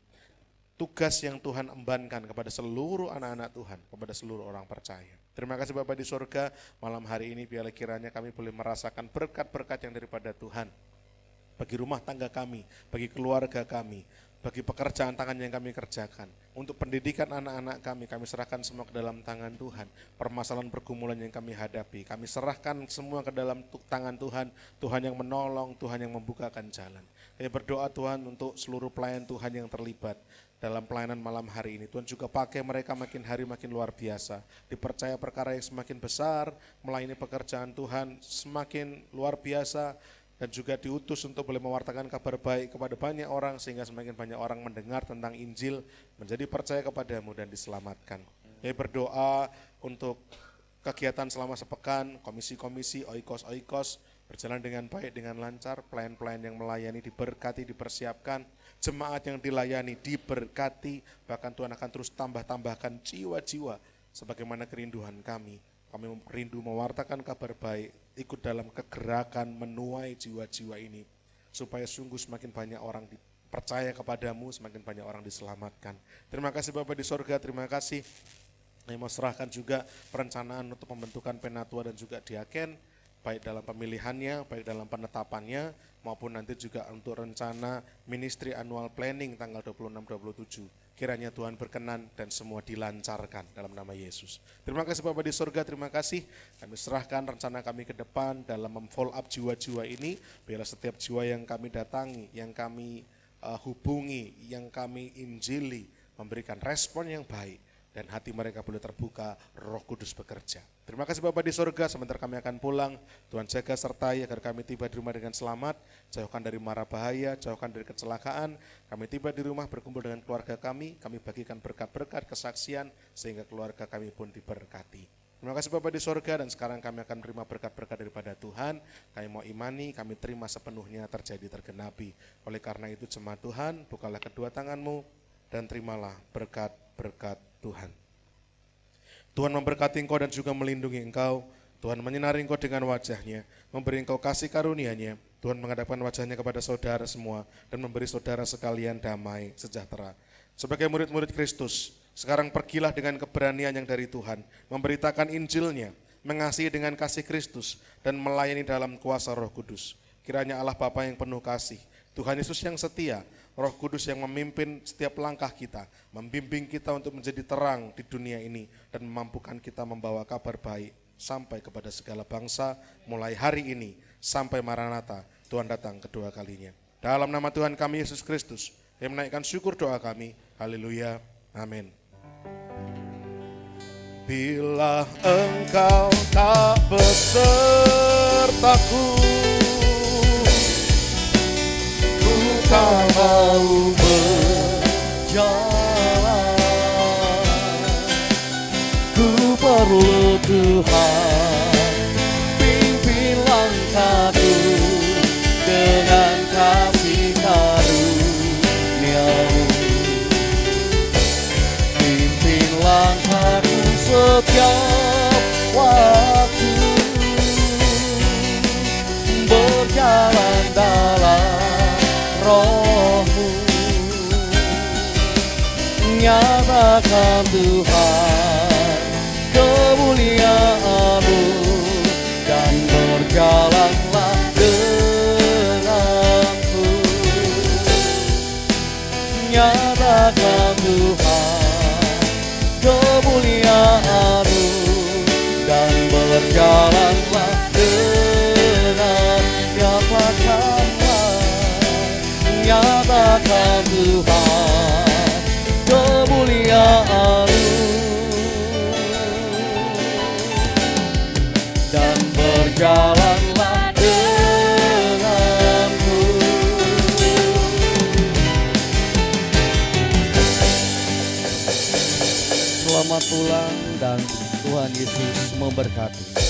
Tugas yang Tuhan embankan kepada seluruh anak-anak Tuhan, kepada seluruh orang percaya. Terima kasih Bapak di surga, malam hari ini biarlah kiranya kami boleh merasakan berkat-berkat yang daripada Tuhan. Bagi rumah tangga kami, bagi keluarga kami, bagi pekerjaan tangan yang kami kerjakan. Untuk pendidikan anak-anak kami serahkan semua ke dalam tangan Tuhan. Permasalahan pergumulan yang kami hadapi, kami serahkan semua ke dalam tangan Tuhan. Tuhan yang menolong, Tuhan yang membukakan jalan. Kami berdoa Tuhan untuk seluruh pelayan Tuhan yang terlibat dalam pelayanan malam hari ini. Tuhan juga pakai mereka makin hari makin luar biasa. Dipercaya perkara yang semakin besar, melayani pekerjaan Tuhan semakin luar biasa, dan juga diutus untuk boleh mewartakan kabar baik kepada banyak orang, sehingga semakin banyak orang mendengar tentang Injil, menjadi percaya kepadamu dan diselamatkan. Kami berdoa untuk kegiatan selama sepekan, komisi-komisi, oikos-oikos, berjalan dengan baik, dengan lancar, pelayan-pelayan yang melayani diberkati, dipersiapkan, jemaat yang dilayani diberkati, bahkan Tuhan akan terus tambahkan jiwa-jiwa sebagaimana kerinduan kami. Kami rindu mewartakan kabar baik, ikut dalam kegerakan menuai jiwa-jiwa ini, supaya sungguh semakin banyak orang percaya kepadamu, semakin banyak orang diselamatkan. Terima kasih Bapak di sorga, terima kasih. Saya mau serahkan juga perencanaan untuk pembentukan penatua dan juga diaken, baik dalam pemilihannya, baik dalam penetapannya, maupun nanti juga untuk rencana Ministry Annual Planning tanggal 26-27. Kiranya Tuhan berkenan dan semua dilancarkan dalam nama Yesus. Terima kasih Bapak di surga, terima kasih. Kami serahkan rencana kami ke depan dalam memfollow up jiwa-jiwa ini. Biarlah setiap jiwa yang kami datangi, yang kami hubungi, yang kami injili, memberikan respon yang baik. Dan hati mereka boleh terbuka, Roh Kudus bekerja. Terima kasih Bapak di surga, sebentar kami akan pulang. Tuhan jaga sertai agar kami tiba di rumah dengan selamat, jauhkan dari mara bahaya, jauhkan dari kecelakaan. Kami tiba di rumah berkumpul dengan keluarga kami bagikan berkat-berkat kesaksian, sehingga keluarga kami pun diberkati. Terima kasih Bapak di surga, dan sekarang kami akan menerima berkat-berkat daripada Tuhan. Kami mau imani, kami terima sepenuhnya terjadi tergenapi. Oleh karena itu jemaat Tuhan, bukalah kedua tanganmu, dan terimalah berkat-berkat Tuhan. Tuhan memberkati engkau dan juga melindungi engkau. Tuhan menyinari engkau dengan wajahnya, memberi engkau kasih karunia-Nya. Tuhan menghadapkan wajahnya kepada saudara semua dan memberi saudara sekalian damai sejahtera. Sebagai murid-murid Kristus, sekarang pergilah dengan keberanian yang dari Tuhan, memberitakan Injil-Nya, mengasihi dengan kasih Kristus, dan melayani dalam kuasa Roh Kudus. Kiranya Allah Bapa yang penuh kasih, Tuhan Yesus yang setia, Roh Kudus yang memimpin setiap langkah kita, membimbing kita untuk menjadi terang di dunia ini, dan memampukan kita membawa kabar baik sampai kepada segala bangsa, mulai hari ini sampai Maranatha, Tuhan datang kedua kalinya. Dalam nama Tuhan kami Yesus Kristus, yang menaikkan syukur doa kami. Haleluya, amin. Bila engkau tak besertaku, ku tak mau berjalan, ku perlu Tuhan, pimpin langkahku dengan kasih karunia-Mu. Pimpin langkahku setiap waktu, berjalan dalam Roh-Mu. Nyatakan Tuhan kemuliaan-Mu dan berjalanlah denganku. Nyatakan Tuhan kemuliaan-Mu dan berjalanlah dengan nyatakan Tuhan kemuliaan-Mu dan berjalanlah denganku. Selamat pulang dan Tuhan Yesus memberkati.